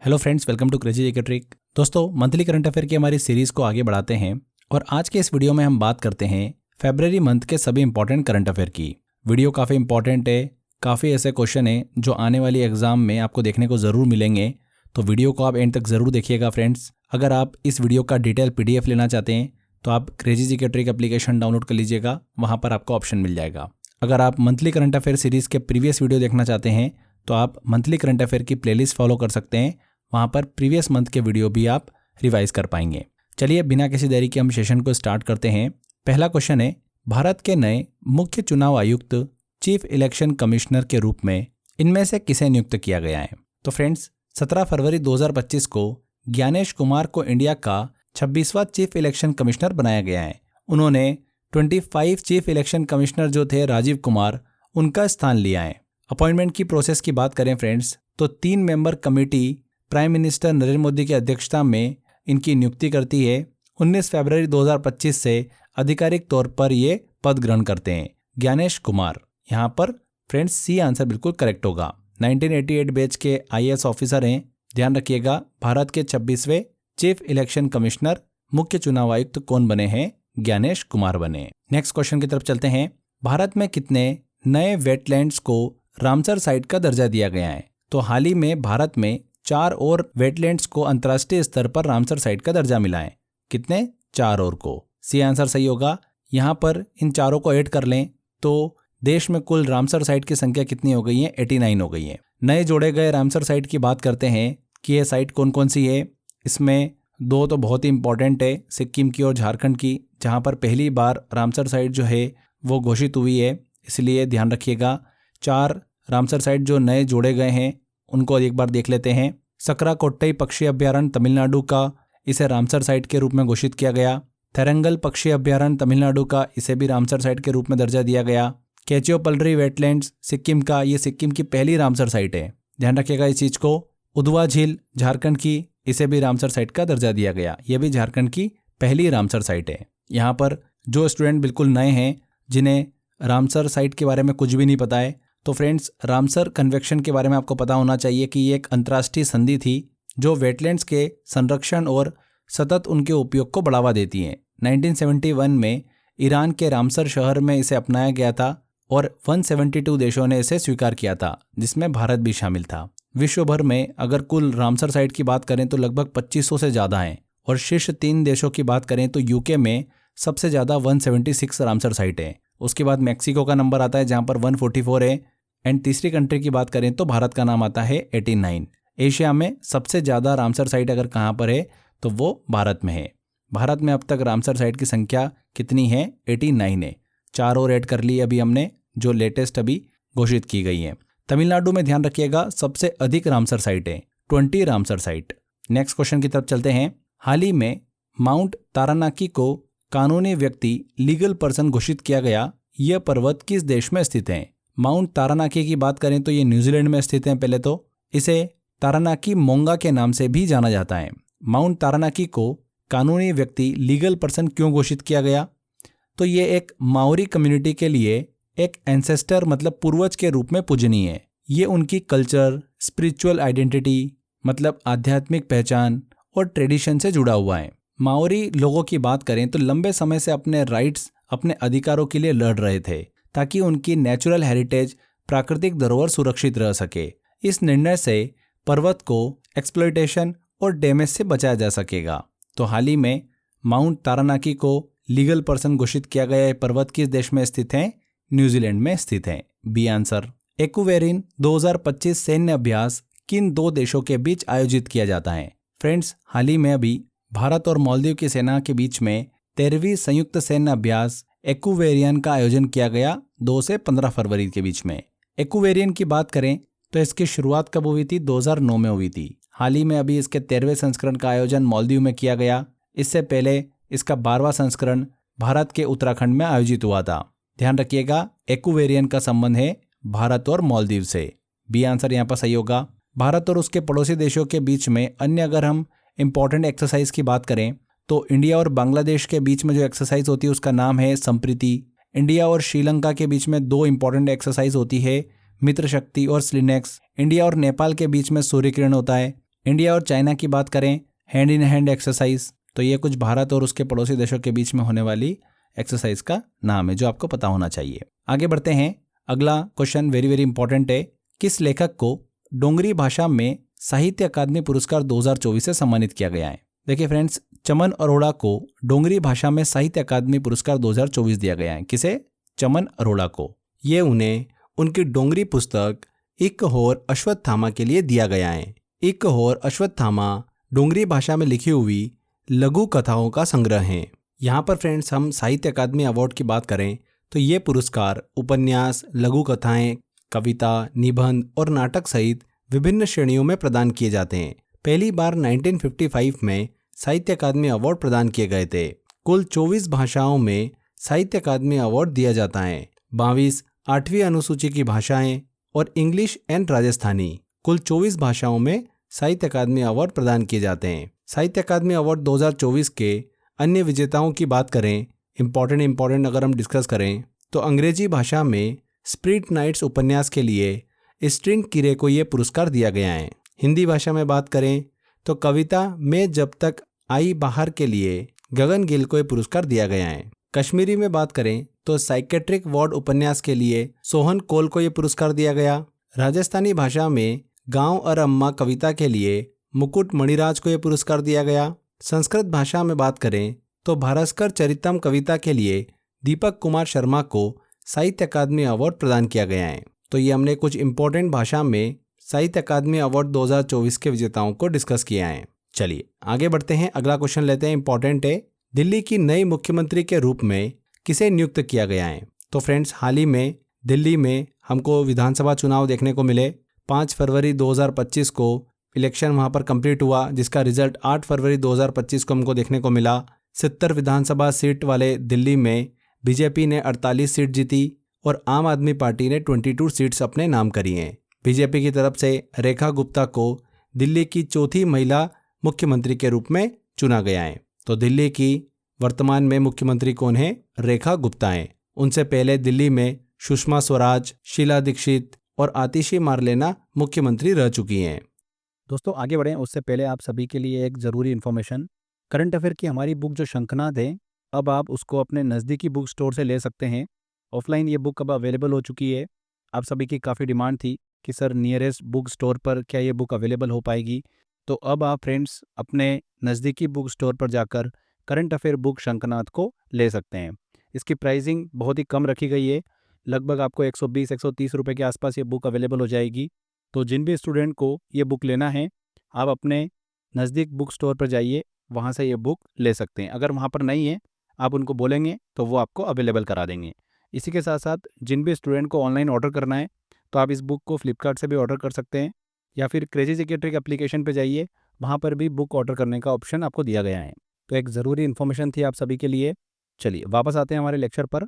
Hello friends, welcome to crazy GK trick. दोस्तों, monthly current affair की हमारी series को आगे बढ़ाते हैं और आज के इस वीडियो में हम बात करते हैं फरवरी मंथ के सभी इंपॉर्टेंट करंट अफेयर की। वीडियो काफ़ी इंपॉर्टेंट है, काफ़ी ऐसे क्वेश्चन हैं जो आने वाली एग्जाम में आपको देखने को ज़रूर मिलेंगे, तो वीडियो को आप एंड तक ज़रूर देखिएगा फ्रेंड्स। अगर आप इस वीडियो का डिटेल PDF लेना चाहते हैं तो आप crazy GK trick application download कर लीजिएगा, वहाँ पर आपको ऑप्शन मिल जाएगा। अगर आप मंथली करंट अफेयर सीरीज़ के प्रीवियस वीडियो देखना चाहते हैं तो आप मंथली करंट अफेयर की प्लेलिस्ट फॉलो कर सकते हैं, वहाँ पर प्रीवियस मंथ के वीडियो भी आप रिवाइज कर पाएंगे। चलिए बिना किसी देरी के हम सेशन को स्टार्ट करते हैं। पहला क्वेश्चन है, भारत के नए मुख्य चुनाव आयुक्त चीफ इलेक्शन कमिश्नर के रूप में इनमें से किसे नियुक्त किया गया है? तो फ्रेंड्स, 17 फरवरी 2025 को ज्ञानेश कुमार को इंडिया का 26वां चीफ इलेक्शन कमिश्नर बनाया गया है। उन्होंने 25 चीफ इलेक्शन कमिश्नर जो थे राजीव कुमार, उनका स्थान लिया है। अपॉइंटमेंट की प्रोसेस की बात करें फ्रेंड्स, तो 3 member committee prime minister Narendra Modi की अध्यक्षता में इनकी नियुक्ति करती है। 19 फरवरी 2025 से आधिकारिक तौर पर ये पद ग्रहण करते हैं। ज्ञानेश कुमार, यहाँ पर फ्रेंड्स सी आंसर बिल्कुल करेक्ट होगा। 1988 बैच के IAS ऑफिसर हैं। ध्यान रखिएगा, भारत के 26वें चीफ इलेक्शन कमिश्नर मुख्य चुनाव आयुक्त कौन बने हैं? ज्ञानेश कुमार बने। नेक्स्ट क्वेश्चन की तरफ चलते हैं। भारत में कितने नए वेटलैंड्स को रामसर साइट का दर्जा दिया गया है? तो हाल ही में भारत में 4 और वेटलैंड्स को अंतर्राष्ट्रीय स्तर पर रामसर साइट का दर्जा मिला है। कितने? 4 और को। सी आंसर सही होगा। यहाँ पर इन चारों को ऐड कर लें तो देश में कुल रामसर साइट की संख्या कितनी हो गई है? 89 हो गई है। नए जोड़े गए रामसर साइट की बात करते हैं कि ये साइट कौन कौन सी है। इसमें 2 तो बहुत ही इंपॉर्टेंट है, सिक्किम की और झारखंड की, जहाँ पर पहली बार रामसर साइट जो है वो घोषित हुई है, इसलिए ध्यान रखिएगा। 4 रामसर साइट जो नए जोड़े गए हैं उनको एक बार देख लेते हैं। सकरा कोट्टई पक्षी अभ्यारण्य तमिलनाडु का, इसे रामसर साइट के रूप में घोषित किया गया। थेरंगल पक्षी अभ्यारण्य तमिलनाडु का, इसे भी रामसर साइट के रूप में दर्जा दिया गया। केचियोपल्लरी वेटलैंड्स सिक्किम का, ये सिक्किम की पहली रामसर साइट है, ध्यान रखिएगा इस चीज़ को। उदवा झील झारखंड की, इसे भी रामसर साइट का दर्जा दिया गया, ये भी झारखंड की पहली रामसर साइट है। यहाँ पर जो स्टूडेंट बिल्कुल नए हैं, जिन्हें रामसर साइट के बारे में कुछ भी नहीं पता है, तो फ्रेंड्स रामसर कन्वेंशन के बारे में आपको पता होना चाहिए कि ये एक अंतर्राष्ट्रीय संधि थी जो वेटलैंड्स के संरक्षण और सतत उनके उपयोग को बढ़ावा देती है। 1971 में ईरान के रामसर शहर में इसे अपनाया गया था और 172 देशों ने इसे स्वीकार किया था, जिसमें भारत भी शामिल था। विश्व भर में अगर कुल रामसर साइट की बात करें तो लगभग 2500 से ज़्यादा हैं, और शीर्ष 3 देशों की बात करें तो UK में सबसे ज़्यादा 176 रामसर साइट है। उसके बाद मैक्सिको का नंबर आता है जहाँ पर 144 है, एंड तीसरी कंट्री की बात करें तो भारत का नाम आता है 89। एशिया में सबसे ज़्यादा रामसर साइट अगर कहाँ पर है तो वो भारत में है। भारत में अब तक रामसर साइट की संख्या कितनी है? 89 है। 4 और ऐड कर ली अभी हमने, जो लेटेस्ट अभी घोषित की गई है। तमिलनाडु में ध्यान रखिएगा सबसे अधिक रामसर साइट है, 20 रामसर साइट। नेक्स्ट क्वेश्चन की तरफ चलते हैं। हाल ही में माउंट तारानाकी को कानूनी व्यक्ति लीगल पर्सन घोषित किया गया। यह पर्वत किस देश में स्थित है? माउंट तारानाकी की बात करें तो ये न्यूजीलैंड में स्थित है। पहले तो इसे तारानाकी मोंगा के नाम से भी जाना जाता है। माउंट तारानाकी को कानूनी व्यक्ति लीगल पर्सन क्यों घोषित किया गया? तो ये एक माओरी कम्युनिटी के लिए एक एंसेस्टर मतलब पूर्वज के रूप में पूजनीय है। ये उनकी कल्चर, स्पिरिचुअल आइडेंटिटी मतलब आध्यात्मिक पहचान और ट्रेडिशन से जुड़ा हुआ है। माओरी लोगों की बात करें तो लंबे समय से अपने राइट्स, अपने अधिकारों के लिए लड़ रहे थे ताकि उनकी नेचुरल हेरिटेज, प्राकृतिक धरोहर सुरक्षित रह सके। इस निर्णय से पर्वत को एक्सप्लॉयटेशन और डैमेज से बचाया जा सकेगा। तो हाल ही में माउंट तारानाकी को लीगल पर्सन घोषित किया गया है। पर्वत किस देश में स्थित है? न्यूजीलैंड में स्थित है। B answer. एक्वेरिन 2025 सैन्य अभ्यास किन 2 देशों के बीच आयोजित किया जाता है? फ्रेंड्स, हाल ही में अभी भारत और मालदीव की सेना के बीच में 13वीं संयुक्त सैन्य अभ्यास एक्वेरियन का आयोजन किया गया 2 से 15 फरवरी के बीच में। एक्वेरियन की बात करें तो इसकी शुरुआत कब हुई थी? 2009 में हुई थी। हाल ही में अभी इसके 13वें संस्करण का आयोजन मालदीव में किया गया। इससे पहले इसका 12वां संस्करण भारत के उत्तराखंड में आयोजित हुआ था। ध्यान रखिएगा, एक्वेरियन का संबंध है भारत और मालदीव से। बी आंसर यहाँ पर सही होगा। भारत और उसके पड़ोसी देशों के बीच में अन्य अगर हम इंपॉर्टेंट एक्सरसाइज की बात करें तो इंडिया और बांग्लादेश के बीच में जो एक्सरसाइज होती है उसका नाम है संप्रीति। इंडिया और श्रीलंका के बीच में 2 इंपॉर्टेंट एक्सरसाइज होती है, मित्र शक्ति और स्लिनेक्स। इंडिया और नेपाल के बीच में सूर्य किरण होता है। इंडिया और चाइना की बात करें, हैंड इन हैंड एक्सरसाइज, तो ये कुछ भारत और उसके पड़ोसी देशों के बीच में होने वाली एक्सरसाइज का नाम है जो आपको पता होना चाहिए। आगे बढ़ते हैं। अगला क्वेश्चन वेरी वेरी इंपॉर्टेंट है। किस लेखक को डोंगरी भाषा में साहित्य अकादमी पुरस्कार 2024 से सम्मानित किया गया है? देखिए फ्रेंड्स, चमन अरोड़ा को डोंगरी भाषा में साहित्य अकादमी पुरस्कार 2024 दिया गया है। किसे? चमन अरोड़ा को। ये उन्हें उनकी डोंगरी पुस्तक एक होर अश्वत्थामा के लिए दिया गया है। एक होर अश्वत्थामा डोंगरी भाषा में लिखी हुई लघु कथाओं का संग्रह है। यहाँ पर फ्रेंड्स हम साहित्य अकादमी अवार्ड की बात करें तो ये पुरस्कार उपन्यास, लघु कथाएं, कविता, निबंध और नाटक सहित विभिन्न श्रेणियों में प्रदान किए जाते हैं। पहली बार 1955 में साहित्य अकादमी अवार्ड प्रदान किए गए थे। कुल 24 भाषाओं में साहित्य अकादमी अवार्ड दिया जाता है। 22 8वीं अनुसूची की भाषाएं और इंग्लिश एंड राजस्थानी, कुल 24 भाषाओं में साहित्य अकादमी अवार्ड प्रदान किए जाते हैं। साहित्य अकादमी अवार्ड 2024 के अन्य विजेताओं की बात करें, इंपॉर्टेंट अगर हम डिस्कस करें तो अंग्रेजी भाषा में स्प्रिट नाइट्स उपन्यास के लिए स्ट्रिंग किरे को ये पुरस्कार दिया गया है। हिंदी भाषा में बात करें तो कविता में जब तक आई बाहर के लिए गगन गिल को ये पुरस्कार दिया गया है। कश्मीरी में बात करें तो साइकेट्रिक वार्ड उपन्यास के लिए सोहन कोल को ये पुरस्कार दिया गया। राजस्थानी भाषा में गांव और अम्मा कविता के लिए मुकुट मणिराज को ये पुरस्कार दिया गया। संस्कृत भाषा में बात करें तो भास्कर चरितम कविता के लिए दीपक कुमार शर्मा को साहित्य अकादमी अवार्ड प्रदान किया गया है। तो ये हमने कुछ इंपॉर्टेंट भाषा में साहित्य अकादमी अवार्ड 2024 के विजेताओं को डिस्कस किया है। चलिए आगे बढ़ते हैं। अगला क्वेश्चन लेते हैं, इंपॉर्टेंट है। दिल्ली की नई मुख्यमंत्री के रूप में किसे नियुक्त किया गया है? तो फ्रेंड्स, हाल ही में दिल्ली में हमको विधानसभा चुनाव देखने को मिले। 5 फरवरी 2025 को इलेक्शन वहां पर कंप्लीट हुआ, जिसका रिजल्ट 8 फरवरी 2025 को हमको देखने को मिला। 70 विधानसभा सीट वाले दिल्ली में बीजेपी ने 48 सीट जीती और आम आदमी पार्टी ने 22 सीट्स अपने नाम करी हैं। बीजेपी की तरफ से रेखा गुप्ता को दिल्ली की चौथी महिला मुख्यमंत्री के रूप में चुना गया है। तो दिल्ली की वर्तमान में मुख्यमंत्री कौन है? रेखा गुप्ता हैं। उनसे पहले दिल्ली में सुषमा स्वराज, शीला दीक्षित और आतिशी मारलेना मुख्यमंत्री रह चुकी हैं। दोस्तों आगे बढ़ें उससे पहले आप सभी के लिए एक ज़रूरी इन्फॉर्मेशन। करंट अफेयर की हमारी बुक जो शंखनाद है, अब आप उसको अपने नज़दीकी बुक स्टोर से ले सकते हैं। ऑफलाइन ये बुक अब अवेलेबल हो चुकी है। आप सभी की काफ़ी डिमांड थी कि सर नियरेस्ट बुक स्टोर पर क्या ये बुक अवेलेबल हो पाएगी, तो अब आप फ्रेंड्स अपने नज़दीकी बुक स्टोर पर जाकर करंट अफेयर बुक शंखनाद को ले सकते हैं। इसकी प्राइसिंग बहुत ही कम रखी गई है, लगभग आपको 120-130 रुपये के आसपास ये बुक अवेलेबल हो जाएगी। तो जिन भी स्टूडेंट को ये बुक लेना है, आप अपने नज़दीक बुक स्टोर पर जाइए, वहाँ से ये बुक ले सकते हैं। अगर वहाँ पर नहीं है, आप उनको बोलेंगे तो वो आपको अवेलेबल करा देंगे। इसी के साथ साथ जिन भी स्टूडेंट को ऑनलाइन ऑर्डर करना है, तो आप इस बुक को फ्लिपकार्ट से भी ऑर्डर कर सकते हैं या फिर क्रेजी जिकेट्रिक एप्लीकेशन पे जाइए, वहाँ पर भी बुक ऑर्डर करने का ऑप्शन आपको दिया गया है। तो एक ज़रूरी इन्फॉर्मेशन थी आप सभी के लिए। चलिए वापस आते हैं हमारे लेक्चर पर।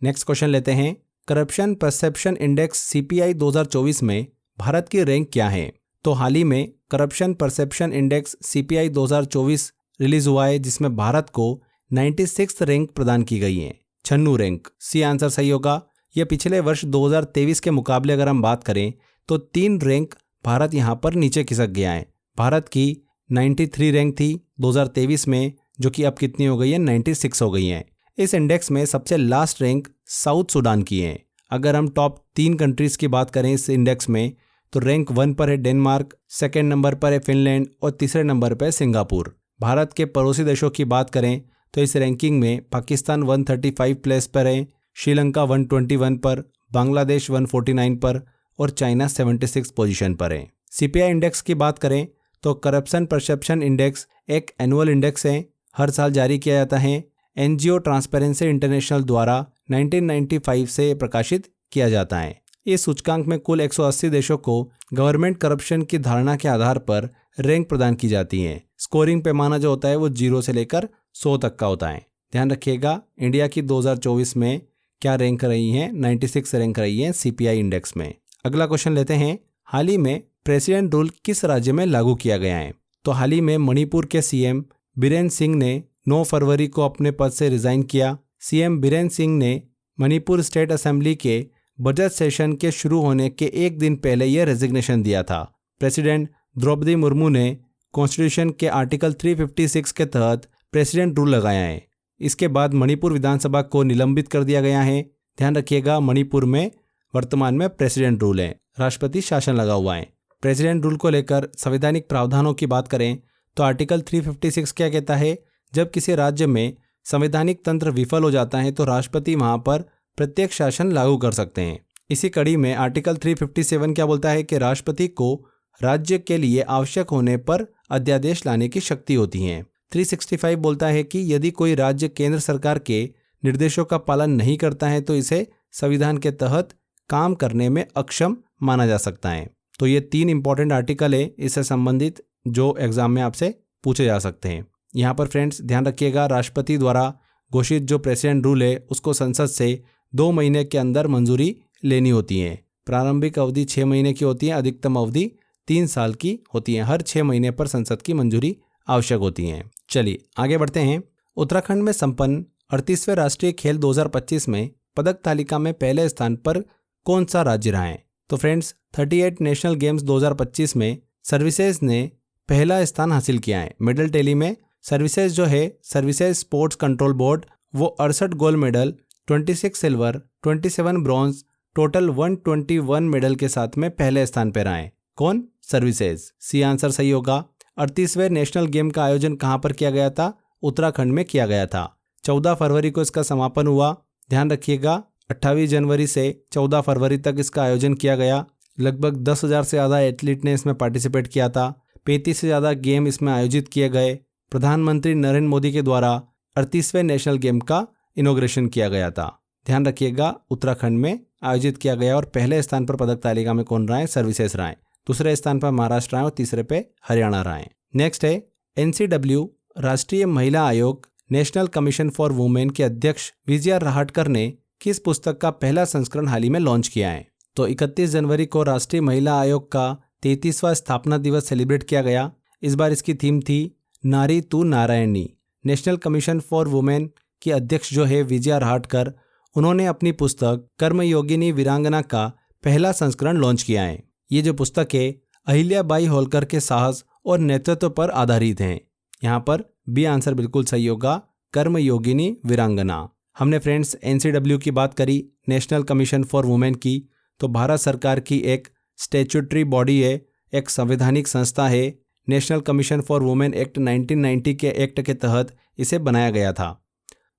नेक्स्ट क्वेश्चन लेते हैं। करप्शन परसेप्शन इंडेक्स CPI 2024 में भारत की रैंक क्या है? तो हाल ही में corruption perception index CPI 2024 release हुआ है, जिसमें भारत को 96th रैंक प्रदान की गई है। 96 रैंक, सी आंसर सही होगा। यह पिछले वर्ष 2023 के मुकाबले अगर हम बात करें तो 3 रैंक भारत यहाँ पर नीचे खिसक गया है। भारत की 93 रैंक थी 2023 में, जो कि अब कितनी हो गई है? 96 हो गई है। इस इंडेक्स में सबसे लास्ट रैंक साउथ सूडान की है। अगर हम टॉप 3 कंट्रीज़ की बात करें इस इंडेक्स में, तो रैंक 1 पर है डेनमार्क, सेकेंड नंबर पर है फिनलैंड और तीसरे नंबर पर है सिंगापुर। भारत के पड़ोसी देशों की बात करें तो इस रैंकिंग में पाकिस्तान 135 प्लेस पर है, श्रीलंका 121 पर, बांग्लादेश 149 पर और चाइना 76 पोजीशन पर है। CPI इंडेक्स की बात करें तो करप्शन परसेप्शन इंडेक्स एक एनुअल इंडेक्स है, हर साल जारी किया जाता है। NGO ट्रांसपेरेंसी इंटरनेशनल द्वारा 1995 से प्रकाशित किया जाता है। इस सूचकांक में कुल 180 देशों को गवर्नमेंट करप्शन की धारणा के आधार पर रैंक प्रदान की जाती है। स्कोरिंग पैमाना जो होता है वो 0 से लेकर 100 तक का होता है। ध्यान रखिएगा, इंडिया की 2024 में क्या रैंक रही है? 96 रैंक रही है CPI इंडेक्स में। अगला क्वेश्चन लेते हैं। हाल ही में प्रेसिडेंट रूल किस राज्य में लागू किया गया है? तो हाल ही में मणिपुर के CM बीरेन्द्र सिंह ने 9 फरवरी को अपने पद से रिजाइन किया। CM बीरेन्द्र सिंह ने मणिपुर स्टेट असेंबली के बजट सेशन के शुरू होने के एक दिन पहले यह रेजिग्नेशन दिया था। प्रेसिडेंट द्रौपदी मुर्मू ने कॉन्स्टिट्यूशन के आर्टिकल 356 के तहत प्रेसिडेंट रूल लगाया है। इसके बाद मणिपुर विधानसभा को निलंबित कर दिया गया है। ध्यान रखिएगा, मणिपुर में वर्तमान में प्रेसिडेंट रूल है, राष्ट्रपति शासन लगा हुआ है। प्रेसिडेंट रूल को लेकर संवैधानिक प्रावधानों की बात करें तो आर्टिकल 356 क्या कहता है, जब किसी राज्य में संवैधानिक तंत्र विफल हो जाता है तो राष्ट्रपति वहां पर प्रत्यक्ष शासन लागू कर सकते हैं। इसी कड़ी में आर्टिकल 357 क्या बोलता है कि राष्ट्रपति को राज्य के लिए आवश्यक होने पर अध्यादेश लाने की शक्ति होती है। 365 बोलता है कि यदि कोई राज्य केंद्र सरकार के निर्देशों का पालन नहीं करता है तो इसे संविधान के तहत काम करने में अक्षम माना जा सकता है। तो ये 3 इंपॉर्टेंट आर्टिकल है इससे संबंधित जो एग्जाम में आपसे पूछे जा सकते हैं। यहाँ पर फ्रेंड्स ध्यान रखिएगा, राष्ट्रपति द्वारा घोषित जो प्रेसिडेंट रूल है उसको संसद से 2 महीने के अंदर मंजूरी लेनी होती है। प्रारंभिक अवधि 6 महीने की होती है, अधिकतम अवधि 3 साल की होती है। हर 6 महीने पर संसद की मंजूरी आवश्यक होती है। चलिए आगे बढ़ते हैं। उत्तराखंड में संपन्न 38वें राष्ट्रीय खेल 2025 में पदक तालिका में पहले स्थान पर कौन सा राज्य रहा है? तो फ्रेंड्स 38 नेशनल गेम्स 2025 में सर्विसेज ने पहला स्थान हासिल किया है। मेडल टैली में सर्विसेज जो है, सर्विसेज स्पोर्ट्स कंट्रोल बोर्ड, वो 68 gold medal, 26 silver, 27 bronze, total 121 medal के साथ में पहले स्थान पर रहा है। कौन? सर्विसेज। सी आंसर सही होगा। 38वें नेशनल गेम का आयोजन कहां पर किया गया था? उत्तराखंड में किया गया था। 14 फरवरी को इसका समापन हुआ। ध्यान रखिएगा, 28 जनवरी से 14 फरवरी तक इसका आयोजन किया गया। लगभग 10,000 से ज़्यादा एथलीट ने इसमें पार्टिसिपेट किया था। 35 से ज़्यादा गेम इसमें आयोजित किए गए। प्रधानमंत्री नरेंद्र मोदी के द्वारा 38वें नेशनल गेम का इनॉग्रेशन किया गया था। ध्यान रखिएगा, उत्तराखंड में आयोजित किया गया और पहले स्थान पर पदक तालिका में कौन रहा है? सर्विसेज रहा है। दूसरे स्थान पर महाराष्ट्र रहा है और तीसरे पे हरियाणा रहा है। नेक्स्ट है NCW राष्ट्रीय महिला आयोग नेशनल कमीशन फॉर वुमेन के अध्यक्ष विजया राहटकर ने किस पुस्तक का पहला संस्करण हाल ही में लॉन्च किया है? तो 31 जनवरी को राष्ट्रीय महिला आयोग का 33वां स्थापना दिवस सेलिब्रेट किया गया। इस बार इसकी थीम थी नारी तू Narayani. National commission for women की अध्यक्ष जो है विजया राहटकर, उन्होंने अपनी पुस्तक कर्मयोगिनी वीरांगना का पहला संस्करण लॉन्च किया है। ये जो पुस्तक है अहिल्याबाई होलकर के साहस और नेतृत्व पर आधारित है। यहाँ पर बी आंसर बिल्कुल सही होगा, कर्मयोगिनी वीरांगना। हमने फ्रेंड्स NCW की बात करी, नेशनल कमीशन फॉर वुमेन की, तो भारत सरकार की एक स्टैट्यूटरी बॉडी है, एक संवैधानिक संस्था है। National commission for women act 1990 के एक्ट के तहत इसे बनाया गया था।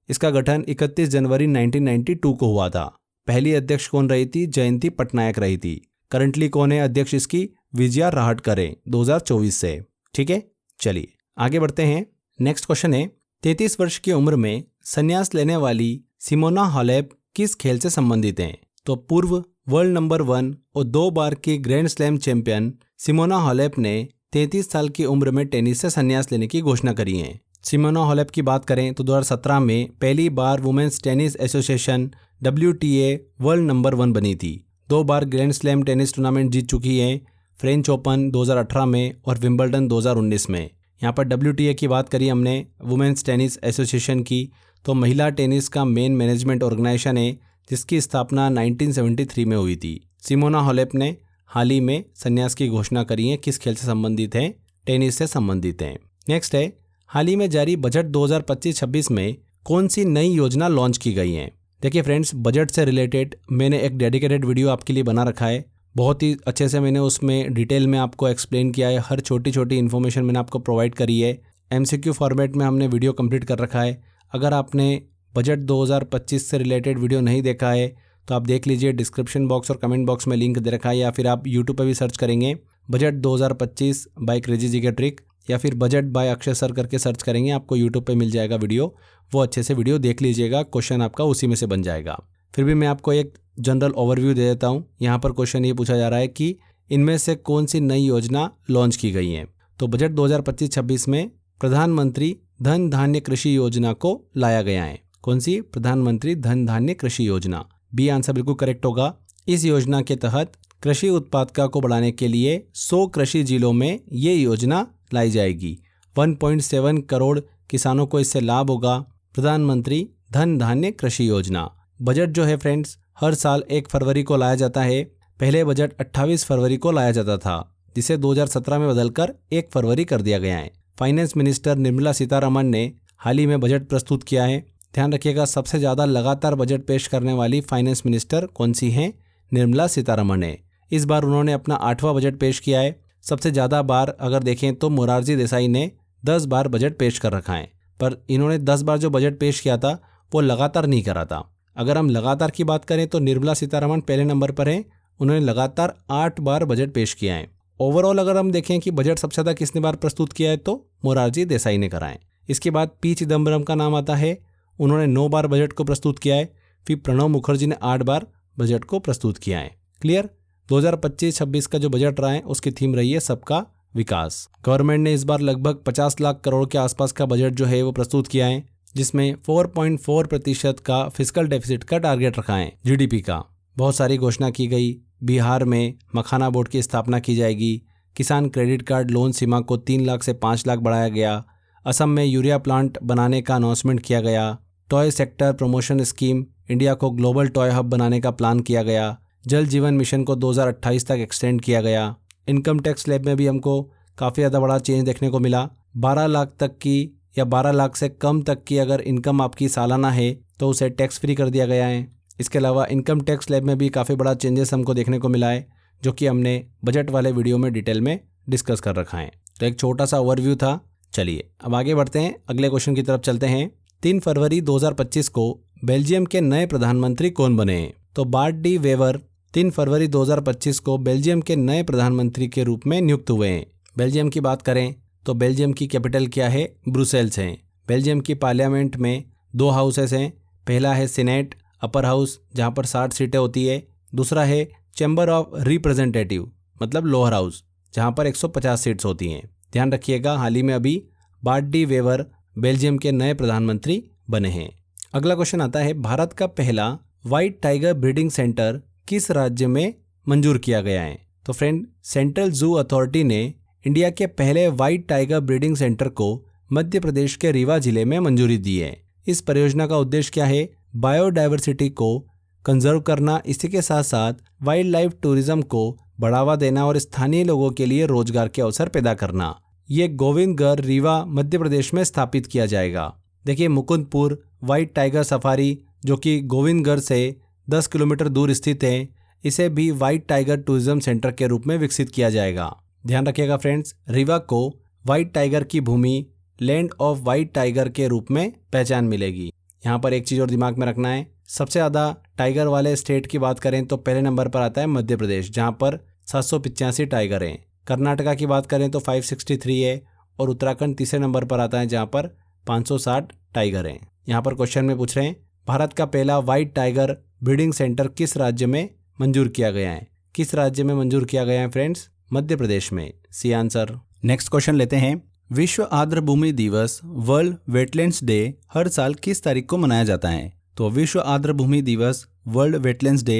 इसका गठन 31 जनवरी 1992 को हुआ था। पहली अध्यक्ष कौन रही थी? जयंती पटनायक रही थी। करंटली कौन है अध्यक्ष इसकी? विजया राहटकर है 2024 से। ठीक है, चलिए आगे बढ़ते हैं। नेक्स्ट क्वेश्चन है 33 वर्ष की उम्र में संन्यास लेने वाली सिमोना हालेप किस खेल से संबंधित हैं? तो पूर्व वर्ल्ड नंबर 1 और 2 बार की grand slam champion Simona Halep ने 33 साल की उम्र में टेनिस से संन्यास लेने की घोषणा करी है। सिमोना हालेप की बात करें तो 2017 में पहली बार women's tennis association WTA world number 1 बनी थी। 2 बार ग्रैंड स्लैम टेनिस टूर्नामेंट जीत चुकी है, फ्रेंच ओपन 2018 में और विंबलडन 2019 में। यहाँ पर WTA की बात करी हमने, वुमेन्स टेनिस एसोसिएशन की, तो महिला टेनिस का मेन मैनेजमेंट ऑर्गेनाइजेशन है जिसकी स्थापना 1973 में हुई थी। सिमोना हालेप ने हाल ही में संन्यास की घोषणा करी है। किस खेल से संबंधित है? टेनिस से संबंधित है। नेक्स्ट है हाल ही में जारी बजट 2025-26 में कौन सी नई योजना लॉन्च की गई है? देखिए फ्रेंड्स, बजट से रिलेटेड मैंने एक डेडिकेटेड वीडियो आपके लिए बना रखा है। बहुत ही अच्छे से मैंने उसमें डिटेल में आपको एक्सप्लेन किया है। हर छोटी छोटी इन्फॉर्मेशन मैंने आपको प्रोवाइड करी है। MCQ फॉर्मेट में हमने वीडियो कंप्लीट कर रखा है। अगर आपने बजट 2025 से रिलेटेड वीडियो नहीं देखा है तो आप देख लीजिए, डिस्क्रिप्शन बॉक्स और कमेंट बॉक्स में लिंक दे रखा है, या फिर आप यूट्यूब पर भी सर्च करेंगे बजट 2025 बाय क्रेजी जी के ट्रिक, या फिर बजट बाय अक्षय सर करके सर्च करेंगे, आपको यूट्यूब पे मिल जाएगा वीडियो। वो अच्छे से वीडियो देख लीजिएगा, क्वेश्चन आपका उसी में से बन जाएगा। फिर भी मैं आपको एक जनरल ओवरव्यू दे देता हूँ। यहाँ पर क्वेश्चन ये पूछा जा रहा है कि इनमें से कौन सी नई योजना लॉन्च की गई है? तो बजट 2025-26 में प्रधानमंत्री धन धान्य कृषि योजना को लाया गया है। कौन सी? प्रधानमंत्री धन धान्य कृषि योजना। बी आंसर बिल्कुल करेक्ट होगा। इस योजना के तहत कृषि उत्पादकता को बढ़ाने के लिए 100 कृषि जिलों में ये योजना लाई जाएगी। 1.7 करोड़ किसानों को इससे लाभ होगा। प्रधानमंत्री धन धान्य कृषि योजना। बजट जो है फ्रेंड्स हर साल 1 फरवरी को लाया जाता है। पहले बजट 28 फरवरी को लाया जाता था। जिसे 2017 में बदलकर 1 फरवरी कर दिया गया है। फाइनेंस मिनिस्टर निर्मला सीतारमण ने हाल ही में बजट प्रस्तुत किया है। ध्यान रखिएगा, सबसे ज़्यादा लगातार बजट पेश करने वाली फाइनेंस मिनिस्टर कौन सी हैं? निर्मला सीतारमण है। इस बार उन्होंने अपना 8वां बजट पेश किया है। सबसे ज़्यादा बार अगर देखें तो मोरारजी देसाई ने 10 बार बजट पेश कर रखा है, पर इन्होंने 10 बार जो बजट पेश किया था वो लगातार नहीं करा था। अगर हम लगातार की बात करें तो निर्मला सीतारमण पहले नंबर पर हैं। उन्होंने लगातार 8 बार बजट पेश किया है। ओवरऑल अगर हम देखें कि बजट सबसे ज़्यादा किसने बार प्रस्तुत किया है तो मोरारजी देसाई ने करा है। इसके बाद पी चिदम्बरम का नाम आता है। उन्होंने 9 बार बजट को प्रस्तुत किया है। फिर प्रणब मुखर्जी ने 8 बार बजट को प्रस्तुत किया है। क्लियर? 2025-26 का जो बजट रहा है उसकी थीम रही है सबका विकास। गवर्नमेंट ने इस बार लगभग 50 लाख करोड़ के आसपास का बजट जो है वो प्रस्तुत किया है, जिसमें 4.4% का फिस्कल डेफिसिट का टारगेट रखा है जीडीपी का। बहुत सारी घोषणा की गई। बिहार में मखाना बोर्ड की स्थापना की जाएगी। किसान क्रेडिट कार्ड लोन सीमा को 3 लाख से 5 लाख बढ़ाया गया। असम में यूरिया प्लांट बनाने का अनाउंसमेंट किया गया। Toy sector promotion scheme, India को ग्लोबल टॉय हब बनाने का प्लान किया गया। जल जीवन मिशन को 2028 तक एक्सटेंड किया गया। इनकम टैक्स स्लैब में भी हमको काफ़ी ज़्यादा बड़ा चेंज देखने को मिला। 12 लाख तक की या 12 लाख से कम तक की अगर इनकम आपकी सालाना है तो उसे टैक्स फ्री कर दिया गया है। इसके अलावा इनकम टैक्स स्लैब में भी काफ़ी बड़ा चेंजेस हमको देखने को मिला है, जो कि हमने बजट वाले वीडियो में डिटेल में डिस्कस कर रखा है। तो एक छोटा सा ओवरव्यू था। चलिए अब आगे बढ़ते हैं, अगले क्वेश्चन की तरफ चलते हैं। 3 फरवरी 2025 को बेल्जियम के नए प्रधानमंत्री कौन बने हैं? तो बार्ट डी वेवर 3 फरवरी 2025 को बेल्जियम के नए प्रधानमंत्री के रूप में नियुक्त हुए हैं। बेल्जियम की बात करें तो बेल्जियम की कैपिटल क्या है? ब्रुसेल्स है। बेल्जियम की पार्लियामेंट में 2 हाउसेस हैं। पहला है सीनेट अपर हाउस, जहां पर 60 सीटें होती है। दूसरा है चैम्बर ऑफ रिप्रेजेंटेटिव मतलब लोअर हाउस, जहां पर 150 सीट्स होती हैं। ध्यान रखिएगा, हाल ही में अभी बार्ट डी वेवर बेल्जियम के नए प्रधानमंत्री बने हैं। अगला क्वेश्चन आता है, भारत का पहला व्हाइट टाइगर ब्रीडिंग सेंटर किस राज्य में मंजूर किया गया है? तो फ्रेंड, सेंट्रल जू अथॉरिटी ने इंडिया के पहले व्हाइट टाइगर ब्रीडिंग सेंटर को मध्य प्रदेश के रीवा जिले में मंजूरी दी है। इस परियोजना का उद्देश्य क्या है? बायोडाइवर्सिटी को कंजर्व करना, इसी के साथ साथ वाइल्ड लाइफ टूरिज्म को बढ़ावा देना और स्थानीय लोगों के लिए रोजगार के अवसर पैदा करना। ये गोविंदगढ़ रीवा मध्य प्रदेश में स्थापित किया जाएगा। देखिए, मुकुंदपुर व्हाइट टाइगर सफारी जो कि गोविंदगढ़ से 10 किलोमीटर दूर स्थित है, इसे भी व्हाइट टाइगर टूरिज्म सेंटर के रूप में विकसित किया जाएगा। ध्यान रखिएगा फ्रेंड्स, रीवा को व्हाइट टाइगर की भूमि, लैंड ऑफ व्हाइट टाइगर के रूप में पहचान मिलेगी। यहाँ पर एक चीज़ और दिमाग में रखना है, सबसे ज़्यादा टाइगर वाले स्टेट की बात करें तो पहले नंबर पर आता है मध्य प्रदेश, जहाँ पर 785 टाइगर हैं। कर्नाटका की बात करें तो 563 है और उत्तराखंड तीसरे नंबर पर आता है, जहाँ पर 560 टाइगर हैं। यहाँ पर क्वेश्चन में पूछ रहे हैं, भारत का पहला व्हाइट टाइगर ब्रीडिंग सेंटर किस राज्य में मंजूर किया गया है? किस राज्य में मंजूर किया गया है फ्रेंड्स? मध्य प्रदेश में। C answer. नेक्स्ट क्वेश्चन लेते हैं, विश्व आर्द्र भूमि दिवस वर्ल्ड वेटलैंड्स डे हर साल किस तारीख को मनाया जाता है? तो विश्व आर्द्र भूमि दिवस वर्ल्ड वेटलैंड्स डे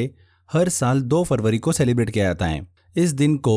हर साल 2 फरवरी को सेलिब्रेट किया जाता है। इस दिन को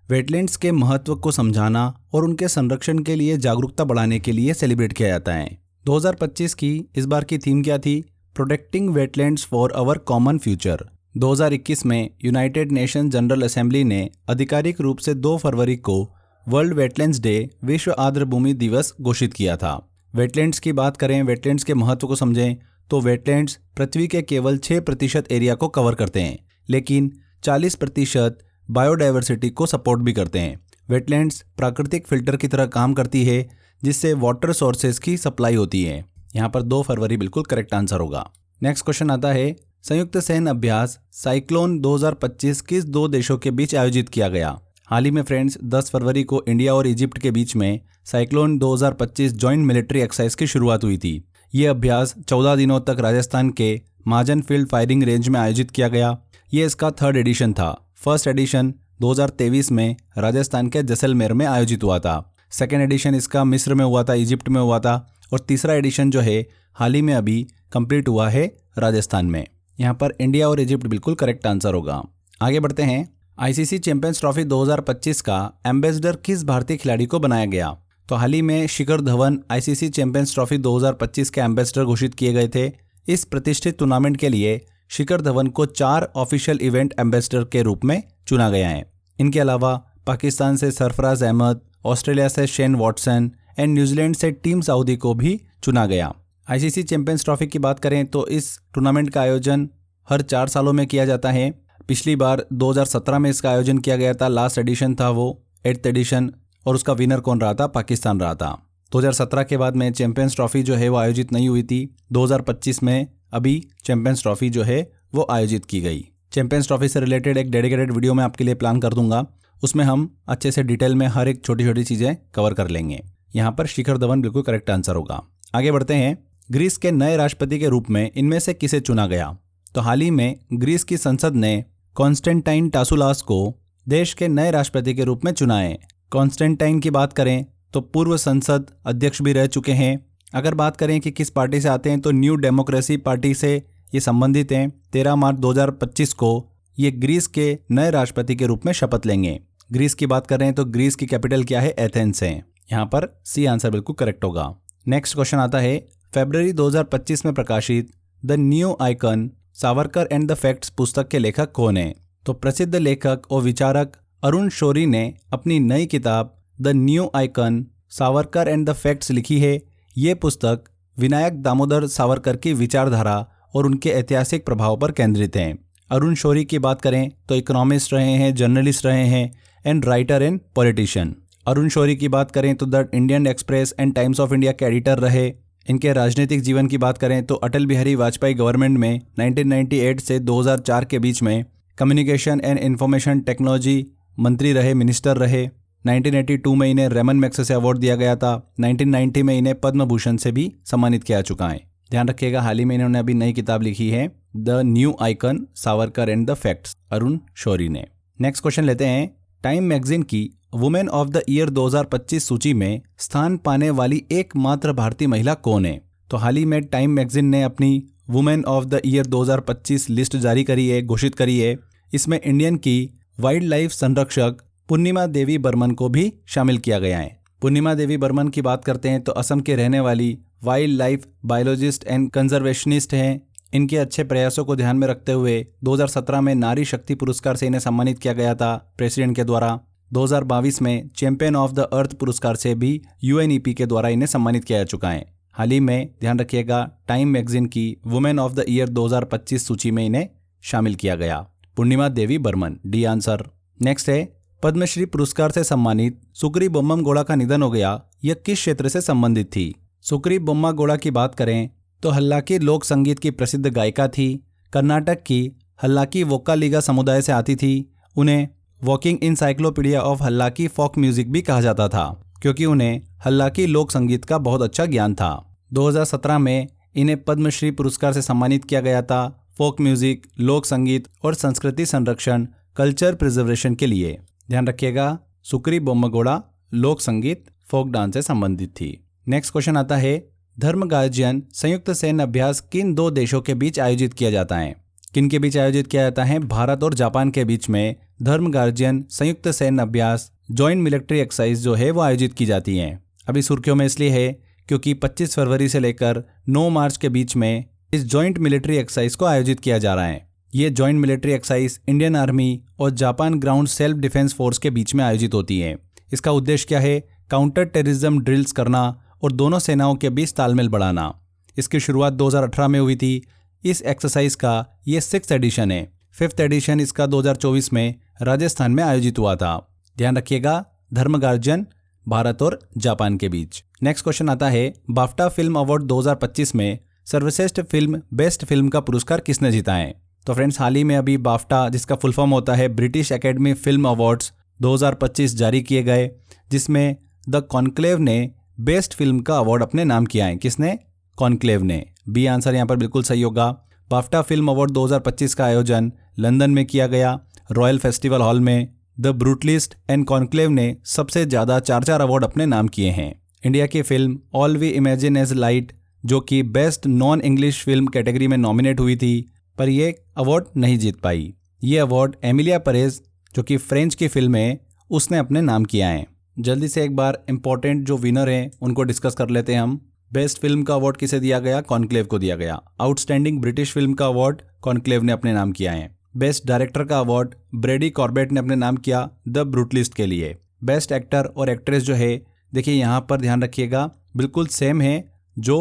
वेटलैंड्स के महत्व को समझाना और उनके संरक्षण के लिए जागरूकता बढ़ाने के लिए सेलिब्रेट किया जाता है। 2025 की इस बार की थीम क्या थी? Protecting wetlands for our common future. 2021 में यूनाइटेड नेशन जनरल असेंबली ने आधिकारिक रूप से 2 फरवरी को वर्ल्ड वेटलैंड्स डे विश्व आर्द्र भूमि दिवस घोषित किया था। वेटलैंड्स की बात करें, वेटलैंड्स के महत्व को समझें तो वेटलैंड्स पृथ्वी के केवल 6% एरिया को कवर करते हैं, लेकिन 40% बायोडाइवर्सिटी को सपोर्ट भी करते हैं। वेटलैंड्स प्राकृतिक फिल्टर की तरह काम करती है, जिससे वाटर सोर्सेज की सप्लाई होती है। यहाँ पर 2 फरवरी बिल्कुल करेक्ट आंसर होगा। नेक्स्ट क्वेश्चन आता है, संयुक्त सैन्य अभ्यास साइक्लोन 2025 किस 2 देशों के बीच आयोजित किया गया? हाल ही में फ्रेंड्स 10 फरवरी को इंडिया और इजिप्ट के बीच में साइक्लोन 2025 जॉइंट मिलिट्री एक्सरसाइज की शुरुआत हुई थी। ये अभ्यास 14 दिनों तक राजस्थान के माजन फील्ड फायरिंग रेंज में आयोजित किया गया। ये इसका 3rd एडिशन था। फर्स्ट एडिशन 2023 में राजस्थान के जैसलमेर में आयोजित हुआ था। सेकेंड एडिशन इसका मिस्र में हुआ था, इजिप्ट में हुआ था, और तीसरा एडिशन जो है हाल ही में अभी कंप्लीट हुआ है राजस्थान में। यहाँ पर इंडिया और इजिप्ट बिल्कुल करेक्ट आंसर होगा। आगे बढ़ते हैं, आईसीसी चैंपियंस ट्रॉफी 2025 का एम्बेसडर किस भारतीय खिलाड़ी को बनाया गया? तो हाल ही में Shikhar Dhawan ICC champions trophy 2025 के एम्बेसडर घोषित किए गए थे। इस प्रतिष्ठित टूर्नामेंट के लिए शिखर धवन को 4 ऑफिशियल इवेंट एम्बेसडर के रूप में चुना गया है। इनके अलावा पाकिस्तान से सरफराज अहमद, ऑस्ट्रेलिया से शेन वॉटसन एंड न्यूजीलैंड से टीम सऊदी को भी चुना गया। आईसीसी चैंपियंस ट्रॉफी की बात करें तो इस टूर्नामेंट का आयोजन हर 4 सालों में किया जाता है। पिछली बार 2017 में इसका आयोजन किया गया था, लास्ट एडिशन था वो 8th एडिशन, और उसका विनर कौन रहा था? पाकिस्तान रहा था। 2017 के बाद में चैंपियंस ट्रॉफी जो है वो आयोजित नहीं हुई थी। 2025 में अभी चैंपियंस ट्रॉफी जो है वो आयोजित की गई। चैंपियंस ट्रॉफी से रिलेटेड एक डेडिकेटेड वीडियो मैं आपके लिए प्लान कर दूंगा, उसमें हम अच्छे से डिटेल में हर एक छोटी छोटी चीज़ें कवर कर लेंगे। यहाँ पर शिखर धवन बिल्कुल करेक्ट आंसर होगा। आगे बढ़ते हैं। ग्रीस के नए राष्ट्रपति के रूप में इनमें से किसे चुना गया? तो हाल ही में ग्रीस की संसद ने कॉन्स्टेंटाइन टासुलास को देश के नए राष्ट्रपति के रूप में चुना है। कॉन्स्टेंटाइन की बात करें तो पूर्व संसद अध्यक्ष भी रह चुके हैं। अगर बात करें कि किस पार्टी से आते हैं तो न्यू डेमोक्रेसी पार्टी से ये संबंधित हैं। 13 मार्च 2025 को ये ग्रीस के नए राष्ट्रपति के रूप में शपथ लेंगे। ग्रीस की बात कर रहे हैं तो ग्रीस की कैपिटल क्या है? एथेंस है। यहाँ पर सी आंसर बिल्कुल करेक्ट होगा। नेक्स्ट क्वेश्चन आता है, फरवरी 2025 में प्रकाशित the new icon Savarkar and the facts पुस्तक के लेखक कौन है? तो प्रसिद्ध लेखक और विचारक अरुण शौरी ने अपनी नई किताब the new icon Savarkar and the facts लिखी है। ये पुस्तक विनायक दामोदर सावरकर की विचारधारा और उनके ऐतिहासिक प्रभाव पर केंद्रित है। अरुण शौरी की बात करें तो इकोनॉमिस्ट रहे हैं, जर्नलिस्ट रहे हैं and writer and politician. Arun Shourie की बात करें तो the Indian Express and Times of India के एडिटर रहे। इनके राजनीतिक जीवन की बात करें तो अटल बिहारी वाजपेयी गवर्नमेंट में 1998 से 2004 के बीच में कम्युनिकेशन एंड इंफॉर्मेशन टेक्नोलॉजी मंत्री रहे, मिनिस्टर रहे। 1982 में इन्हें रेमन मैग्सेसे अवार्ड दिया गया था। 1990 में इन्हें पद्म भूषण से भी सम्मानित किया चुका है। ध्यान रखिएगा, हाल ही में इन्होंने अभी नई किताब लिखी है the new icon Savarkar and the facts, Arun Shourie ने। नेक्स्ट क्वेश्चन लेते हैं। टाइम मैगजीन की वुमेन ऑफ द ईयर 2025 सूची में स्थान पाने वाली एकमात्र भारतीय महिला कौन है? तो हाल ही में टाइम मैगजीन ने अपनी women of the year 2025 list जारी करी है, घोषित करी है। इसमें इंडियन की वाइल्ड लाइफ संरक्षक पूर्णिमा देवी बर्मन को भी शामिल किया गया है। पूर्णिमा देवी बर्मन की बात करते हैं तो असम के रहने वाली wild life biologist and conservationist हैं। इनके अच्छे प्रयासों को ध्यान में रखते हुए 2017 में नारी शक्ति पुरस्कार से इन्हें सम्मानित किया गया था प्रेसिडेंट के द्वारा। 2022 में चैंपियन ऑफ द अर्थ पुरस्कार से भी यूएनईपी के द्वारा इन्हें सम्मानित किया जा चुका है। हाल ही में ध्यान रखिएगा, टाइम मैगजीन की वुमेन ऑफ द ईयर 2025 सूची में इन्हें शामिल किया गया। पूर्णिमा देवी बर्मन, डी आंसर। नेक्स्ट है, पद्मश्री पुरस्कार से सम्मानित सुक्री बोम्मगौड़ा का निधन हो गया। यह किस क्षेत्र से संबंधित थी? सुक्री बोम्मगौड़ा की बात करें तो हल्लाकी लोक संगीत की प्रसिद्ध गायिका थी। कर्नाटक की हल्लाकी वोक्कालिगा समुदाय से आती थी। उन्हें walking encyclopedia of Halakki folk music भी कहा जाता था, क्योंकि उन्हें हल्लाकी लोक संगीत का बहुत अच्छा ज्ञान था। 2017 में इन्हें पद्मश्री पुरस्कार से सम्मानित किया गया था फोक म्यूजिक, लोक संगीत और संस्कृति संरक्षण, कल्चर प्रिजर्वेशन के लिए। ध्यान रखिएगा, सुक्री बोम्मगौड़ा लोक संगीत, फोक डांस से संबंधित थी। नेक्स्ट क्वेश्चन आता है, धर्म गार्जियन संयुक्त सैन्य अभ्यास किन 2 देशों के बीच आयोजित किया जाता है? किन के बीच आयोजित किया जाता है? भारत और जापान के बीच में धर्म गार्जियन संयुक्त सैन्य अभ्यास, जॉइंट मिलिट्री एक्सरसाइज जो है वो आयोजित की जाती है। अभी सुर्खियों में इसलिए है क्योंकि 25 फरवरी से लेकर 9 मार्च के बीच में इस जॉइंट मिलिट्री एक्सरसाइज को आयोजित किया जा रहा है। ये joint military exercise Indian army और Japan ground self defence force के बीच में आयोजित होती है। इसका उद्देश्य क्या है? काउंटर टेररिज्म ड्रिल्स करना और दोनों सेनाओं के बीच तालमेल बढ़ाना। इसकी शुरुआत 2018 में हुई थी। इस एक्सरसाइज का ये 6th एडिशन है। 5th एडिशन इसका 2024 में राजस्थान में आयोजित हुआ था। ध्यान रखिएगा, धर्म गार्जियन भारत और जापान के बीच। नेक्स्ट क्वेश्चन आता है, बाफ्टा फिल्म अवार्ड 2025 में सर्वश्रेष्ठ फिल्म बेस्ट फिल्म का पुरस्कार किसने जीता है? तो फ्रेंड्स, हाल ही में अभी बाफ्टा, जिसका फुल फॉर्म होता है ब्रिटिश एकेडमी फिल्म अवार्ड्स 2025 जारी किए गए, जिसमें द कॉन्क्लेव ने बेस्ट फिल्म का अवार्ड अपने नाम किया है। किसने? कॉन्क्लेव ने। बी आंसर यहाँ पर बिल्कुल सही होगा। बाफ्टा फिल्म अवार्ड 2025 का आयोजन लंदन में किया गया, रॉयल फेस्टिवल हॉल में। द ब्रूटलिस्ट एंड कॉन्क्लेव ने सबसे ज़्यादा 4 अवार्ड अपने नाम किए हैं। इंडिया की film all we imagine as light, जो कि best non English film category में नॉमिनेट हुई थी, पर यह अवार्ड नहीं जीत पाई। ये अवार्ड एमिलिया परेज, जो कि फ्रेंच की फिल्म है, उसने अपने नाम किया है। जल्दी से एक बार इंपॉर्टेंट जो विनर हैं उनको डिस्कस कर लेते हैं हम। बेस्ट फिल्म का अवार्ड किसे दिया गया? कॉन्क्लेव को दिया गया। आउटस्टैंडिंग ब्रिटिश फिल्म का अवार्ड कॉन्क्लेव ने अपने नाम किया है। बेस्ट डायरेक्टर का अवार्ड ब्रेडी कॉर्बेट ने अपने नाम किया द ब्रूटलिस्ट के लिए। बेस्ट एक्टर और एक्ट्रेस जो है, देखिए यहाँ पर ध्यान रखिएगा, बिल्कुल सेम है, जो